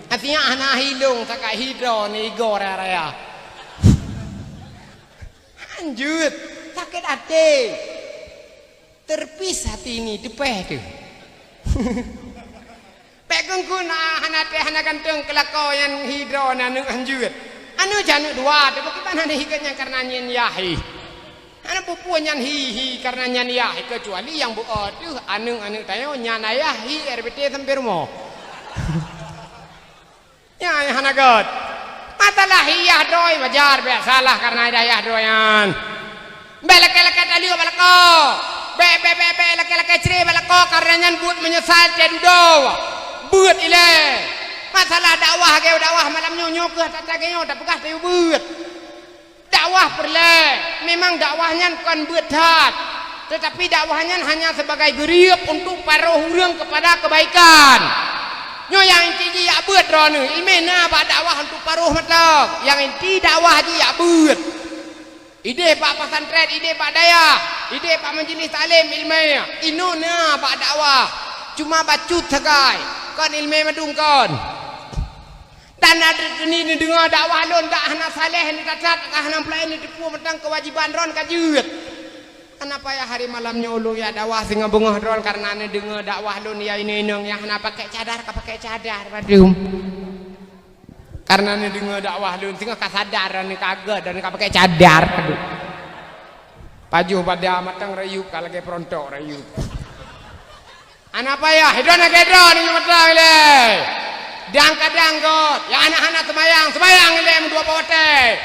A: artinya hana hilung saka hidraw ni igor area anjut sakit hati terpisah hati ini depeh tu Pekung kuna hana teh hana ganteng kelakau yang hidro nanu anjut. Anu janu dua, tapi kita hana hikanya karena nyen yahi. Anu pupuan nyan hi karena nyan yahi kecuali yang bu tuh anu tayo nyan yahi RBT sampai rumah. Ya hana god. Mata masalah hiyah doi wajar biasalah karena hidayah doyan be laki-laki taliu balako be laki-laki ceri balako karena nyan buat menyesal cedudo buat ile masalah dakwah ke dakwah malam nyonyo ke tata genyo tak pegah tayu buat dakwah perle memang dakwahnya kan buat hat tetapi dakwahnya hanya sebagai geriap untuk para orang kepada kebaikan nyo yang inti ya buat rono imena ba dakwah untuk paruh matlak yang inti dakwah ji ya buat ide pak pesantren ide pak daya ide pak majlis taklim ilmiah inona ba dakwah cuma bacut sagai kan ilmiah madungkan dan ada ni dengar dakwah lon dak hana saleh ni tatat hana pelai ni tipu mentang kewajiban ron kajut kenapa ya hari malamnya ulu ya dakwah singa bengah ron karena ni dengar dakwah lon ya ini nang ya hana pakai cadar ka pakai cadar padum karena ni dengar dakwah lon singa ka sadar ni kagak dan ka pakai cadar padum paju pada matang rayu kalage prontok rayu anapa ya hidona gedro ni matang le kadang got yang anak-anak semayang ilem dua pote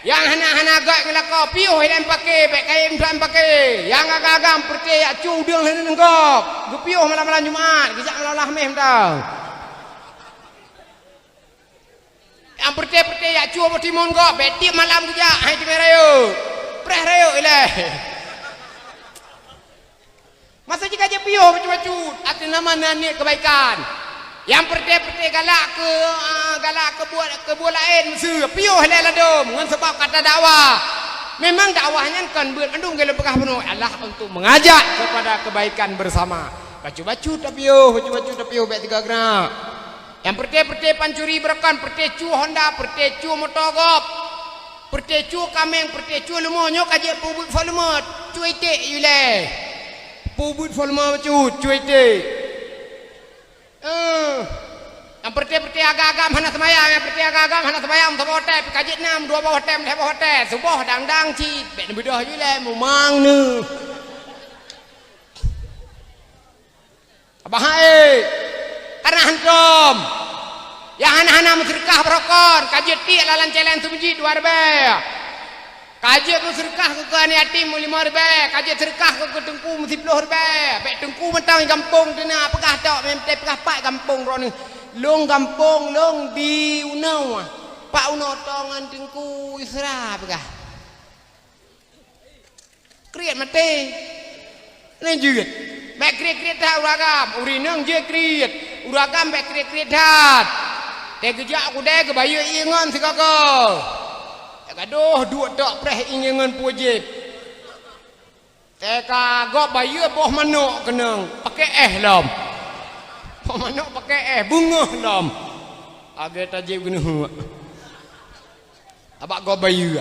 A: yang anak-anak got ngelako piuh ilem pakai baik kain tuan pakai yang agak-agak percaya cu deung hen nenggok gepiuh malam-malam Jumat kejak melalah meh tau yang percaya cu apa timun gok beti malam kejak hai ti merayu preh rayu ile masa jika je piuh bacu-bacu arti nama nani kebaikan yang perte-perte galak ke buat lain mesti piuh leladom dengan sebab kata dakwah memang dakwahnya kan buat andung kalau bekah penuh Allah untuk mengajak kepada kebaikan bersama bacu-bacu tapiuh baik 3 gerak yang perte-perte pancuri berekan perte cu Honda perte cu motogop perte cu kameng perte cu lemonyo kaje pubut volume cuy te yule pubut volume cuy te yang perti agak-agak mana semayang yang perti agak-agak mana semayang sama hotel kajit 6 2 bawah hotel 3 bawah hotel subuh dang-dang cit bet bedah je le memang ne abah hai karena hantum yang hana-hana musyrikah berokon kajit ti lalan celen sumji 2 rebe kajit musyrikah ke ni yatim 5 rebe kajit sedekah ke tengku 10 rebe bet tengku mentang kampung dina pegah tok memte pegah pak kampung ro ni long kampung long di unau pak unau tongan tengku isra pegah kriat mate ni jeut mek kriat dah uragam urinang je kriat uragam mek kriat dah te gejak aku deh ke bayu ingon sikako gaduh dua tok preh ingingan pujib teka gok bayu boh manuk kenang pakai lom boh manuk pakai bunga lom age tajib genu abak gok bayu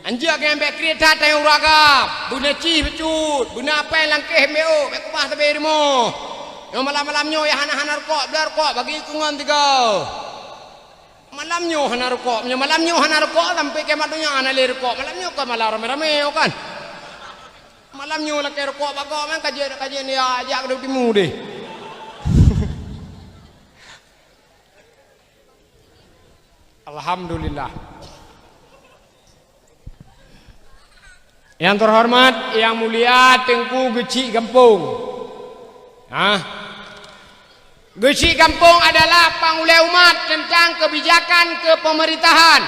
A: anjak yang bek kereta tayang uragap buna ci becut buna apa yang langkeh meo bek kubah tabe demo yang malam-malamnya ya hana-hana rokok belar rokok bagi kungan 3 malamnya hana rokok sampai kiamat dunia hana le rokok malamnya kan malah rame-rame kan malamnya laki rokok bagok man kajian ya ajak duk timu deh alhamdulillah yang terhormat yang mulia Tengku Geci Gampung Geci Kampung adalah pangulai umat tentang kebijakan kepemerintahan.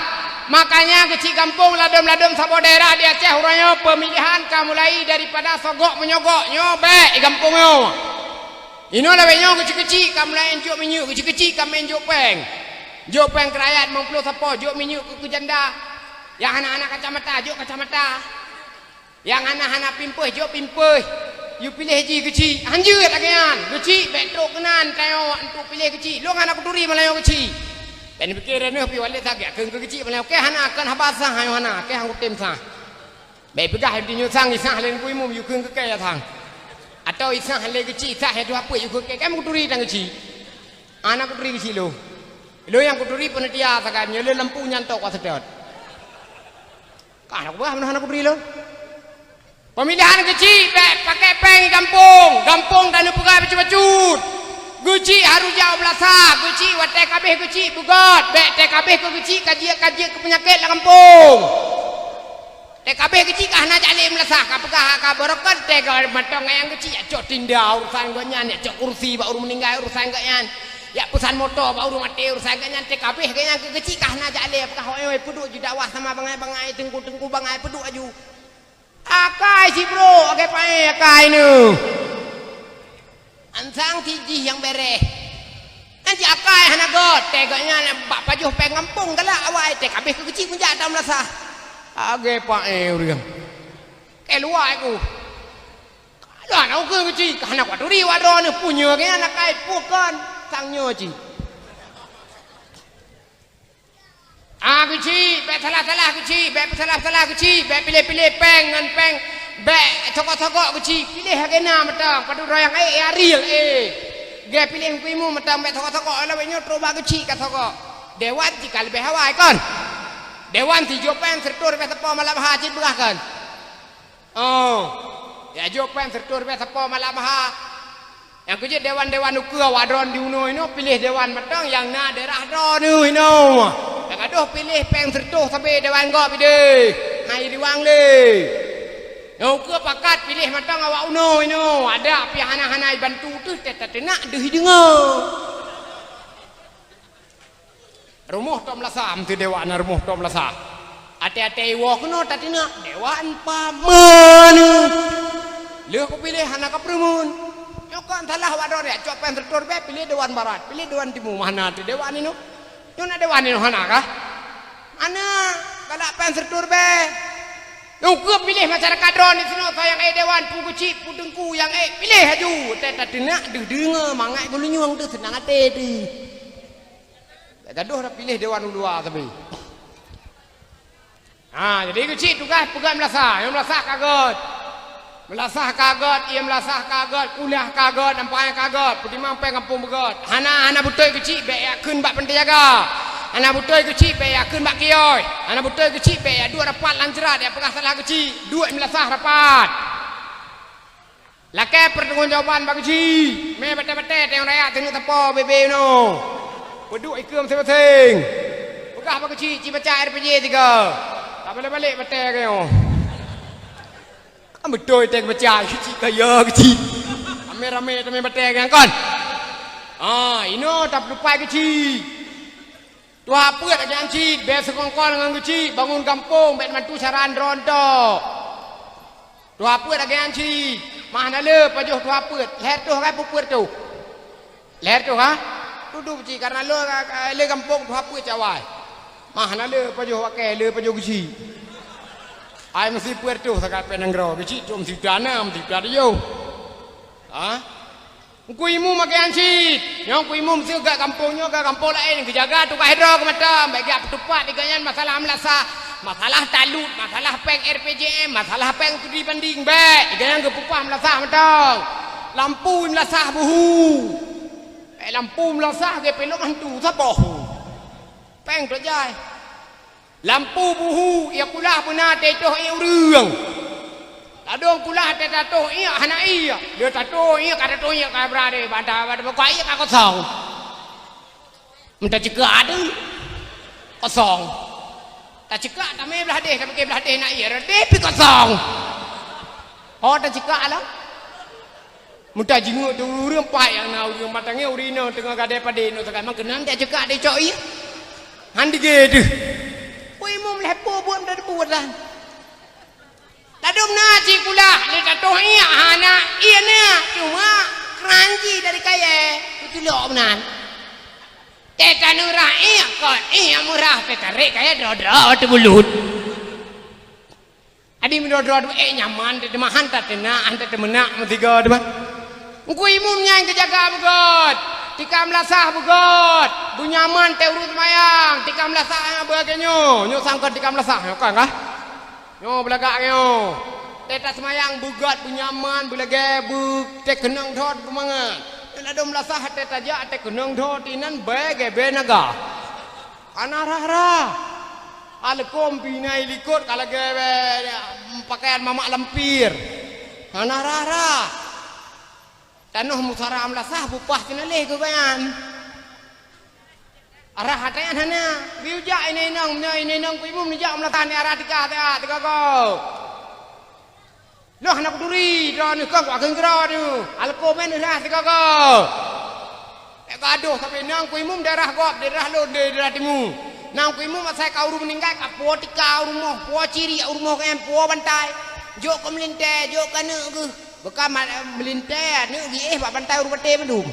A: Makanya Geci Kampung ladom-ladom sabo daerah di Aceh uranya pemilihan mulai daripada sogok menyogok nyobe kampung yo. Ino lawe nyo kecil-kecil mulai enjuk minyu kecil-kecil kami enjuk peng. Juk peng kerayat mengpuluh sapo juk minyu ke janda. Yang anak-anak kacamata juk kacamata. Yang anak-anak pimpeh juk pimpeh. You pilih haji kecil, anjir agian, kecil, betok kenan, kayo untuk pilih kecil, lo anak kuturi malah yang kecil. Ben pikiran ni, pi wale tak ya, kecil malah, ke hana akan habasah, hayo hana, ke hang kutem sah. Baik pegah di nyusang, isang halen kui mum, you keng ke kaya thang. Atau isang halen kecil, sah hedu apa, you ke kamu kuturi tang kecil. Anak kuturi kecil lo yang kuturi penitia, sakam, lo lampu nyantok kau sedot. Kah aku bah, mana anak kuturi lo? Pemilihan kecil, pakai peng kampung dan pegawai bacut-bacut. Guci harus jauh belasa, guci watai kabeh guci bugot, bek teh kabeh ke guci kaji ke penyakit lah kampung. Teh kabeh guci kah nak jali belasa, kah berokon teh kah matong yang guci ya cok tinda urusan gonyan, ya cok kursi baru meninggal urusan gonyan, ya pesan motor baru mati urusan gonyan teh kabeh gonyan ke guci kah nak jali, apakah oi peduk ju dakwah sama bangai tengku bangai peduk aju. Akai si bro, akai pae akai nu. Ansang tiji yang bereh. Nanti akai hana god, tegaknya bak pajuh peng kampung galak awai teg habis ke kecil pun jatuh melasa. Agai pae urang. Keluar aku. Kalau nak ke kecil, hana kuaturi wadon punya ke anak kai pukan sangnya ci. Kecil, bek salah kecil, bek salah kecil, bek pilih peng ngan peng. Bek cokok kecil pilih agena matang padu royang ariel ge pilih kuimu matang bek cokok ala benyo troba kecil ka cokok dewan jika lebih hawai kon dewan ti jopen sertur be sepo malam haji berahkan oh ya jopen sertur be sepo malam ha yang kuji dewan ukur wadron di uno ino pilih dewan matang yang na daerah don ino yang aduh pilih peng sertur sampai dewan go pide hai diwang le. Yo ke pakat pilih matang awak uno ino ada api hana-hana bantu tu tetenak deh dengar. Rumuh tom lasam tu dewan rumuh tom lasa. Ate-ate wo kono tatina dewan paman. Leh ko pilih hana ka prumun. Yo kan salah wadon ya cok pen tertur be pilih dewan barat, pilih dewan timur mana tu dewan ino. Yo na dewan ino hana kah? Ana galak pen tertur be. Yang ke pilih masyarakat drone di sini sayang dewan puguci pudengku yang pilih haju teta denak dengar mangai gulunyuang tu senang ate tu. Gaduh dah pilih dewan ulua tapi. Jadi guci tugas pegang melasa, yang melasa kagot. Melasah kagot, ia melasah kagot, kuliah kagot, nampak kagot, putimang peng kampung begot. Hana betul guci be yakun bak penjaga. Anak betul kecil be yakun bak kioi. Anak betul kecil be ya dua rapat lancerat ya pegah salah kecil, dua melasah rapat. Lakai pertanggungjawaban bak kecil. Me bete-bete tengok raya tengok tepo bebe no. Peduk ikum masing-masing. Pegah bak kecil ci baca RPG 3. Tak boleh balik bete kau. Kan betul teng baca kecil kaya kecil. Rame-rame teme bete kan kon. Ino tak lupa kecil. Tua puat aja anci, biasa kongkol dengan guci, bangun kampung, bet mantu saran rontok. Tua puat aja anci, mana le pajuh tua puat, leher tu kan puat tu, leher tu ha, duduk guci karena le kampung tua puat cawai, mana le pajuh wakai le pajuh guci. Ay mesti puat tu sekat penanggro, guci tu mesti dana, mesti dia. Kuimu makan anci, yang kuimu mesti gak kampungnya gak kampung lain, kejaga tu kah hidro kemana, bagi apa tupat diganyan masalah melasa, masalah talut, masalah peng RPJM, masalah peng tu dibanding baik, diganyan ke pupah melasa matang, lampu melasa buhu, lampu melasa ke peluk hantu saboh, peng terjai, lampu buhu, ia kulah benar tetuh ia urang. Adong kulah te tato iya hana iya dia tato iya kata to iya ka berade banda pokok iya ka kosong minta cekak ada kosong tak cekak tak me belah deh tapi belah deh nak iya deh pi kosong tak cekak lah minta jinguk tu urang pai yang na urang matangnya urino tengah gade pade no tekan mang kenan tak cekak de cok iya handi gede oi mum lepo buat dah buat lah. Tadum naci kula, ni tatoh iya hana iya na cuma keranji dari kaya itu lo benan. Teta nurah iya kok iya murah petarik kaya dro tu bulut. Adi dro nyaman de mahan ta tena anta temenak metiga de mah. Engko imum nyai kejaga bugot. Tika melasah bugot. Bu nyaman te urut mayang, tika melasah bagenyo. Nyo sangkot tika melasah kan kah? Nyo belagak nyo. Teta semayang bugat bunyaman belage bu te kenang thot kumangan. Ila dom lasah teta ja te kenang thot inan bege benaga. Anarara. Alkom pinai likut kalage pakaian mamak lampir. Anarara. Tanuh musara amlasah bupah tinalih ke bayan. Arah hatanya hana. Biuja ini nong kuimum ni jam latani arah tiga go. Loh anak duri drone kau akan drone. Alkomen dah tiga go. Gaduh tapi nang kuimum daerah gop daerah lo daerah timu. Nang kuimum saya kau rumah meninggal kapo tika rumah po ciri rumah kan po bantai. Jok ke melintai jok ke ne ke. Bekam melintai ne gi bantai rumah te medum.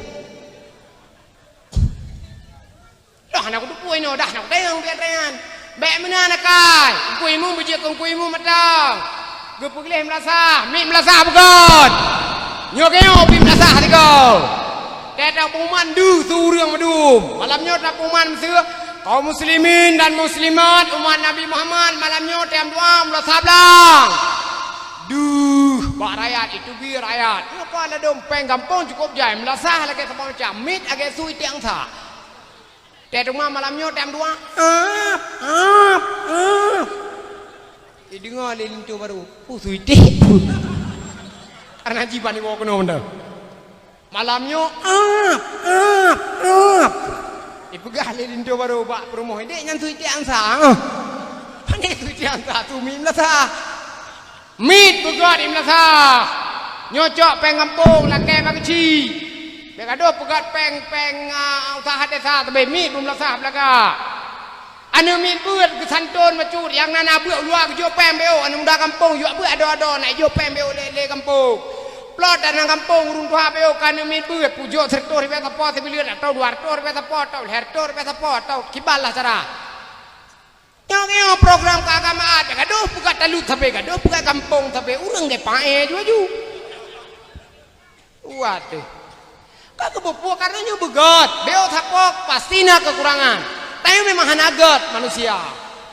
A: Dah anak tu puai no dah nak tayang biar tayangan. Baik mana nak kai? Kuimum biji kuimum matang. Gepulih melasah, mik melasah bukan. Nyokeo pi melasah tiga. Kita pemandu surang madum. Malamnya tak peman mesir kaum muslimin dan muslimat umat Nabi Muhammad malamnya tiam doa melasah belang. Bak rakyat itu bi rakyat. Apa ada dompeng kampung cukup jai melasah lagi sama macam mit agak sui tiang sa. Kita rumah malamnya tiam doa. Dengar lelin tu baru. Sui teh. Karena jiban ibu kena benda. Malamnya ipegah lelin tu baru bak rumah ini nyan sui tiang sa. Ini sui tiang sa tu mi melasah. Mit pegat im melasah. Nyocok peng kampung lakai bagci. Bekado pegat peng usaha desa tapi mit melasah belaka. Anu min buat kesantun macut yang nana buat luar ke jopem beo anu muda kampung juga buat ada nak jopem beo le kampung. Plot dan kampung urung tua beo kan min buat pujuk sertor ribe tapo sebilion atau 200 ribe tapo atau hertor ribe tapo atau kibal lah cara. Yang program keagamaan gaduh buka talut sampai gaduh buka kampung sampai urang ke pae ju. Waduh. Kagak bopo karena nyu begot beo tapok pastinya kekurangan. Tapi memang hanagat manusia.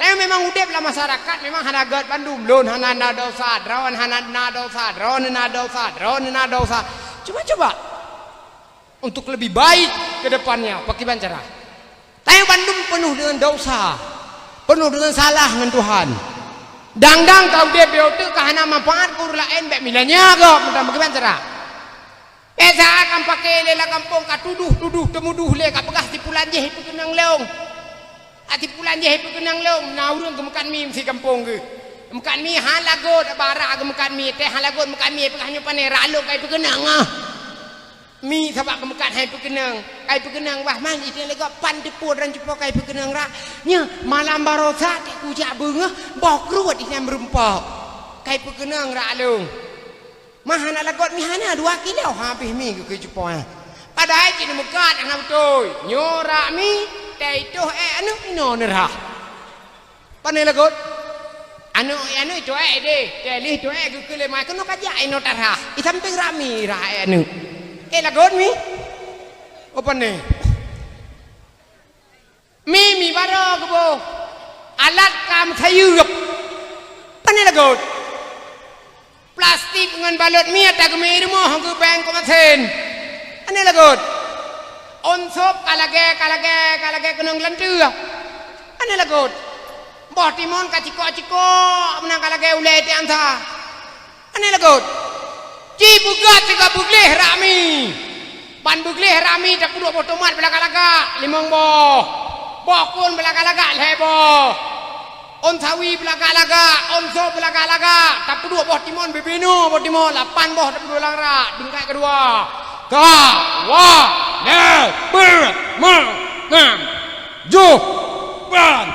A: Tapi memang udep lah masyarakat memang hanagat Bandung. Lun hanana dosa, drawan hanana dosa, drawan na dosa. Coba untuk lebih baik ke depannya bagaimana cara? Tapi Bandung penuh dengan dosa, penuh dengan salah dengan Tuhan. Dang kau dia beotu kahana manfaat kur lain bek milanya kau. Bagaimana cara? Esa akan pakai lela kampung katuduh temuduh le kapegah tipulan je itu kenang leong. Ati pulan je hepu kenang leong na urang ke makan mi si kampung ke. Makan mi halagot bara ke makan mi teh halagot makan mi pegah nyu pane ralo kai pu kenang ah. Mi sabak ke makan hai pu kenang. Kai pu kenang wah man ite lega pan depu ran cepo kai pu kenang ra. Nya malam barosa te ku jak beung bok ruat ite merempok. Kai pu kenang ra leong. Mahana lagot mi hana 2 kilo habis mi ke cepo. Padahal cini mekat anak betul. Nyorak mi itu anu ino nerah. Pane lagot. Anu itu deh. Telih itu ke le mai kono kaja ino tarah. I samping rami ra anu. Lagot mi. Opane. Mi baro kebo. Alat kam sayup. Pane lagot. Plastik dengan balot mi tak kemiri mo hang ke bank komasen. Ane lagot. Onsop kalage kenang lentur. Ane lagot. Boh timon kaciko menang kalage ulai ti anta. Ane lagot. Ci bugat tiga bugleh rami. Ban bugleh rami tak kudu otomat belaka-laka limong boh. Boh kun belaka-laka lebo. On sawi belaka-laka, onsop belaka-laka. Tak kudu boh timon bebino boh timon 8 boh tak kudu lara. Bingkai kedua. Ban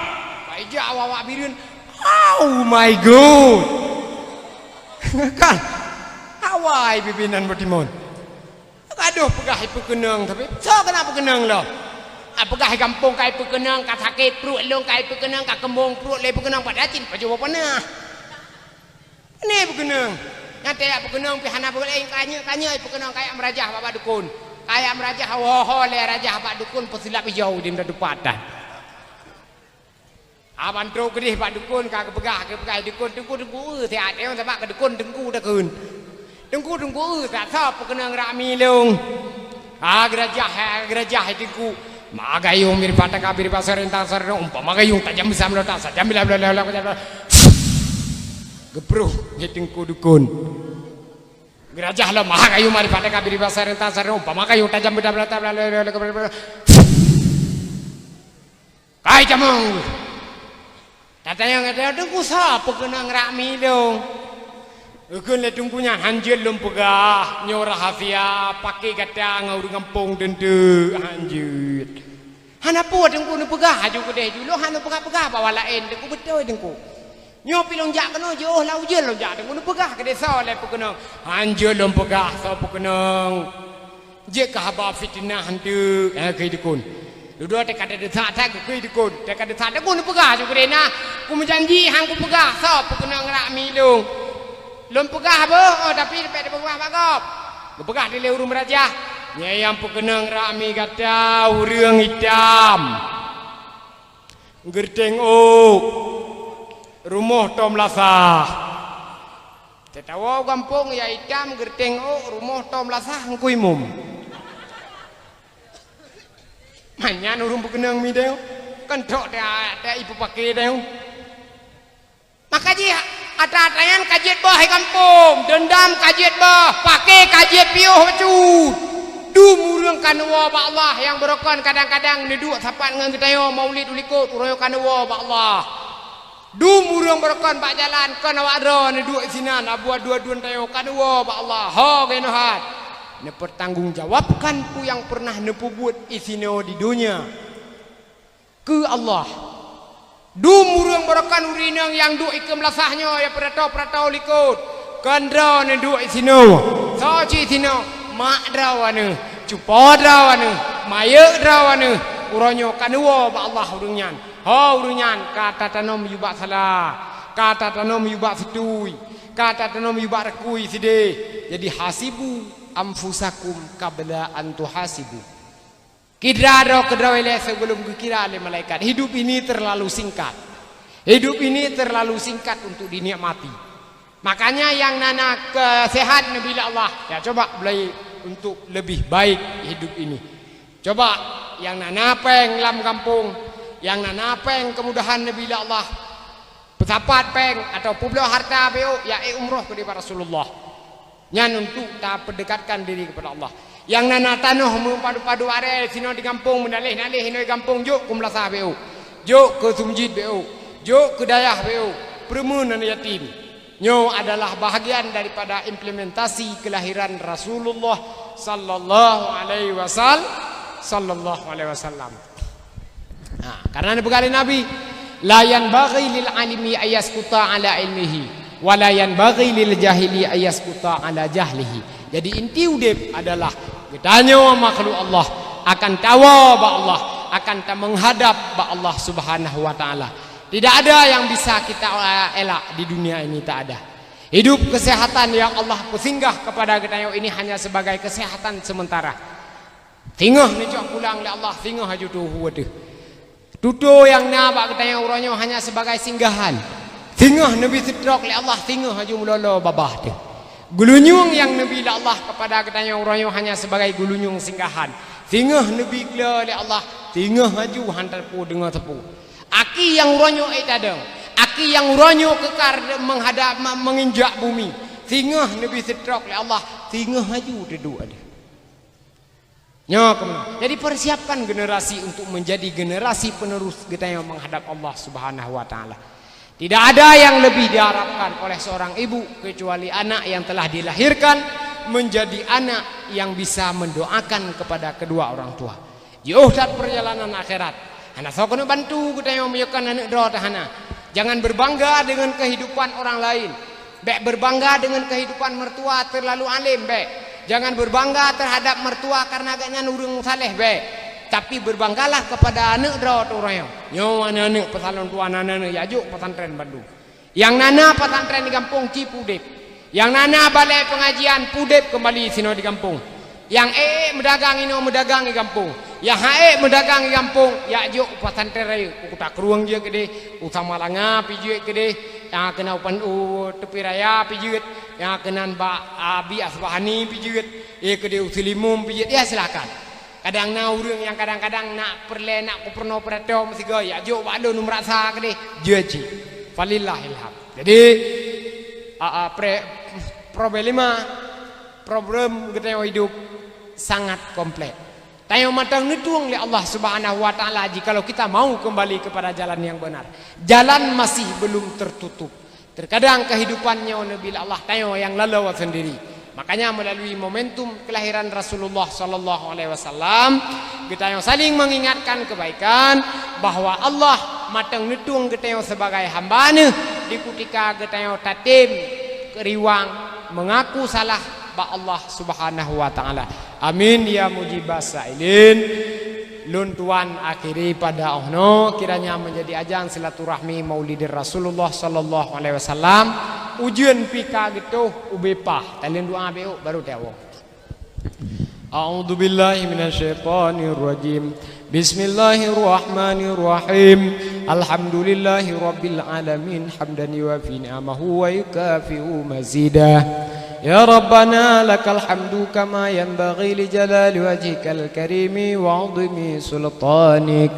A: Baija awak birin. Oh my god. Kan awai pimpinan bertimun. Aduh pegah ipu kenang tapi so kenapa kenang lo? Pegah kampung kai ipu kenang kat sakit perut long kai ipu kenang kat kembung perut le ipu kenang pada cin baju apa nah. Ini ipu kenang. Nanti apa kenang pihana boleh kanya ipu kenang kayak merajah bapak dukun. Kayak merajah le rajah bapak dukun pesilap hijau di depan. Aban tro kedih pak dukun kagak pegah dukun tunggu tiat yang sebab ke dukun tunggu dah kun. Tunggu tak sap kenang rami leung. Gerajah tunggu. Magayung mir patah kabir pasar entar sar umpama magayung tajam bisa melotak sajam bila gepruh tunggu dukun. Gerajah lah maha kayu mari pada kabiri basar entas sare umpama kayu tajam beda kai jamong. Tatanya ngata dengku sapa kena ngrami dong. Ekeun le tungkunya hanjeul lum pegah nyorah hafia pake kata ngau kampung dende hanjeut. Hana po dengku nu pegah aju kedeh dulu hana pegah-pegah bawa lain dengku betul dengku. Nyo pilong jak kena jauh lau je lo jak dengku nu pegah kedeh so le pekenang. Hanjeul lum pegah so pekenang. Je ka haba fitnah hantu kai dikun. Duduk tak ada desak tak kui dikun. Tak ada desak dengku nu pegah aju kedeh nah. Ku menjanji hang ku pegah so pekenang rak milung. Lum pegah apa? Oh tapi dapat pegah bagop. Lu pegah di urung raja. Nyayam pekenang rami kata urang hitam. Gerteng rumah tom lasah. Tetawa kampung ya hitam gerteng rumah tom lasah ngkui mum. Manyan urung pekenang mi deu. Kan tok ada ibu pakai deu. Maka dia ada-adayan kajian bah kampung, dendam kajian bah, pakai kajian piuh bacut. Du murung kanwa ba Allah yang berokon kadang-kadang neduk sapat ngan ketayo maulid ulikut uroyo kanwa ba Allah. Du murung berokon ba jalan kan awak ro neduk sinan abuat dua-dua tayo kanwa ba Allah. Ho genohat. Ne pertanggungjawabkan ku yang pernah nepu buat isino di dunia. Ke Allah. Du murung berakan urinang yang du ikem lasahnya ya perato likut. Kandra ne du isino. Soci sino mak drawane, cupo drawane, mayek drawane. Uronyo kanwa ba Allah urunyan. Ha urunyan kata tanom yubak salah. Kata tanom yubak setui. Kata tanom yubak rekui side. Jadi hasibu anfusakum qabla an tuhasibu. Kira kedrawele sebelum kira oleh malaikat. Hidup ini terlalu singkat. Hidup ini terlalu singkat untuk dinikmati. Makanya yang nana kesehat bila Allah. Ya coba beli untuk lebih baik hidup ini. Coba yang nana peng lam kampung, yang nana peng kemudahan bila Allah. Pesapat peng atau publik harta beo ya umroh kepada Rasulullah. Nyan untuk tak pendekatkan diri kepada Allah. Yang nana tanah mempadu-padu are sino di kampung mendalih-nalih hino di kampung juk kumlasah beo. Juk ke sumjid beo. Juk ke dayah beo. Perumunan yatim. Nyo adalah bahagian daripada implementasi kelahiran Rasulullah sallallahu alaihi wasallam. Nah, karena begali Nabi la yanbaghi lil alimi ayaskuta ala ilmihi wa la yanbaghi lil jahili ayaskuta ala jahlihi. Jadi inti udip adalah kita makhluk Allah akan tawa ba Allah akan menghadap ba Allah subhanahu wa ta'ala. Tidak ada yang bisa kita elak di dunia ini, tak ada. Hidup kesehatan yang Allah singgah kepada kita ini hanya sebagai kesehatan sementara. Tingah necok pulang le Allah tingah haju tu waduh. Tutu yang nabak kita uronyo hanya sebagai singgahan. Tingah Nabi sedrok le Allah tingah haju mulolo babah tu. Gulunyung yang Nabi la Allah kepada kita uronyo hanya sebagai gulunyung singgahan. Tingah Nabi le Allah tingah haju hantar pu dengar tepu. Aki yang uronyo itadeng. Aki yang uronyo kekar menghadap menginjak bumi. Tingah Nabi sedrok le Allah tingah haju dedu ada. Jadi persiapkan generasi untuk menjadi generasi penerus kita yang menghadap Allah subhanahu wa ta'ala. Tidak ada yang lebih diharapkan oleh seorang ibu kecuali anak yang telah dilahirkan menjadi anak yang bisa mendoakan kepada kedua orang tua. Jauh dari perjalanan akhirat. Anak saya kena bantu kita yang menyukai anak doa tahana. Jangan berbangga dengan kehidupan orang lain. Bek berbangga dengan kehidupan mertua terlalu alim bek. Jangan berbangga terhadap mertua karena agaknya nurung saleh bek. Tapi berbanggalah kepada anak doa orang yang. Nyo anak pesalon tua anak ya juk pesantren Bandung. Yang nana pesantren di kampung Cipudip. Yang nana balai pengajian Pudip kembali sino di kampung. Yang mendagang ini mendagang di kampung. Yang mendagang di kampung ya juk pesantren ayo tak keruang je gede utama langa pijit gede yang kena upan tepi raya pijit yang kena Mbak Abi Asbahani pijit gede usilimum pijit ya silakan. Kadang na urang yang kadang-kadang nak perle nak kuperno perato mesti go ya juk wado nu merasa gede jeji falillahil hamd. Jadi problema problem kita hidup sangat kompleks. Tayo matang nutuang oleh Allah Subhanahu wa taala jikalau kita mau kembali kepada jalan yang benar. Jalan masih belum tertutup. Terkadang kehidupannya Nabi Allah tayo yang lalawat sendiri. Makanya melalui momentum kelahiran Rasulullah sallallahu alaihi wasallam kita yang saling mengingatkan kebaikan bahwa Allah matang nutuang kita yang sebagai hamba-Nya di ketika kita yang tatim keriwang mengaku salah ba Allah Subhanahu wa taala. Amin ya mujibas sa'ilin. Luntuan akhiri pada ohno kiranya menjadi ajang silaturahmi Maulidir Rasulullah sallallahu alaihi wasallam. Ujian pika gitu ubepah. Talin doa beu baru tahu. A'udzu billahi minasyaitonir rajim. Bismillahirrahmanirrahim. Alhamdulillahi rabbil alamin hamdan yuwafi ni'amahu wa yukafi'u mazidah. يا ربنا لك الحمد كما ينبغي لجلال وجهك الكريم وعظم سلطانك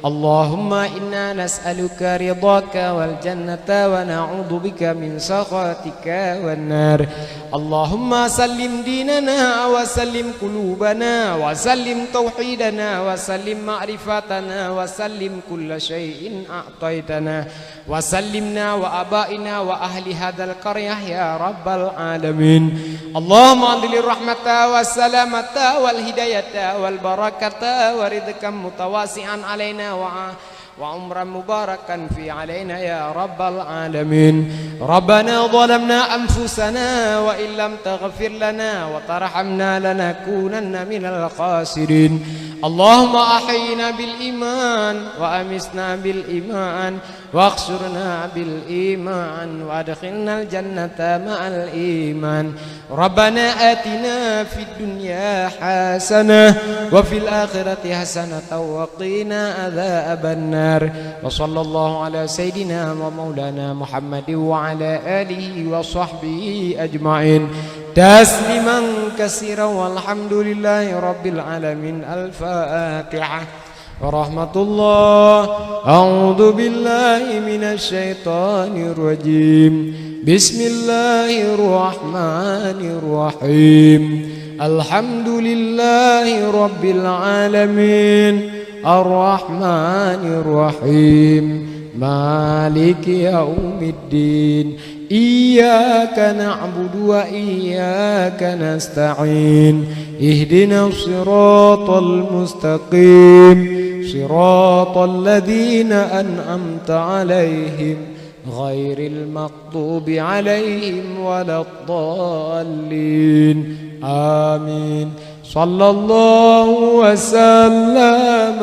A: اللهم إنا نسألك رضاك والجنة ونعوذ بك من سخطك والنار اللهم سلم ديننا وسلم قلوبنا وسلم توحيدنا وسلم معرفتنا وسلم كل شيء أعطيتنا وسلمنا وآبائنا وأهل هذا القرية يا رب العالمين اللهم أنزل الرحمة والسلامة والهداية والبركة ورزقا متواسعا علينا وعمرا مباركا في علينا يا رب العالمين ربنا ظلمنا أنفسنا وإن لم تغفر لنا وترحمنا لنكونن من الخاسرين اللهم أحينا بالإيمان وأمسنا بالإيمان واخسرنا بالإيمان وادخلنا الجنة مع الإيمان ربنا آتنا في الدنيا حسنة وفي الآخرة حسنة وقنا عذاب النار وصلى الله على سيدنا ومولانا محمد وعلى آله وصحبه أجمعين تسليما كثيرا والحمد لله رب العالمين الفاتحة ورحمة الله أعوذ بالله من الشيطان الرجيم بسم الله الرحمن الرحيم الحمد لله رب العالمين الرحمن الرحيم مالك يوم الدين إياك نعبد وإياك نستعين اهدنا الصراط المستقيم صراط الذين أنعمت عليهم غير المغضوب عليهم ولا الضالين آمين صلى الله وسلم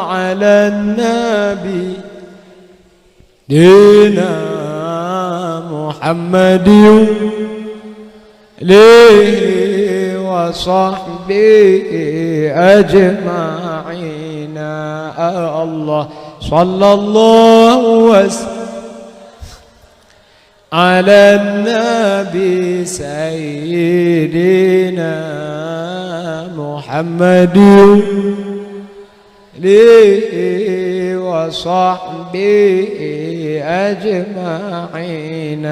A: على النبي دينا محمد عليه وصحبه أجمعين الله صلى الله وسلم على النبي سيدنا محمد وصحبه أجمعين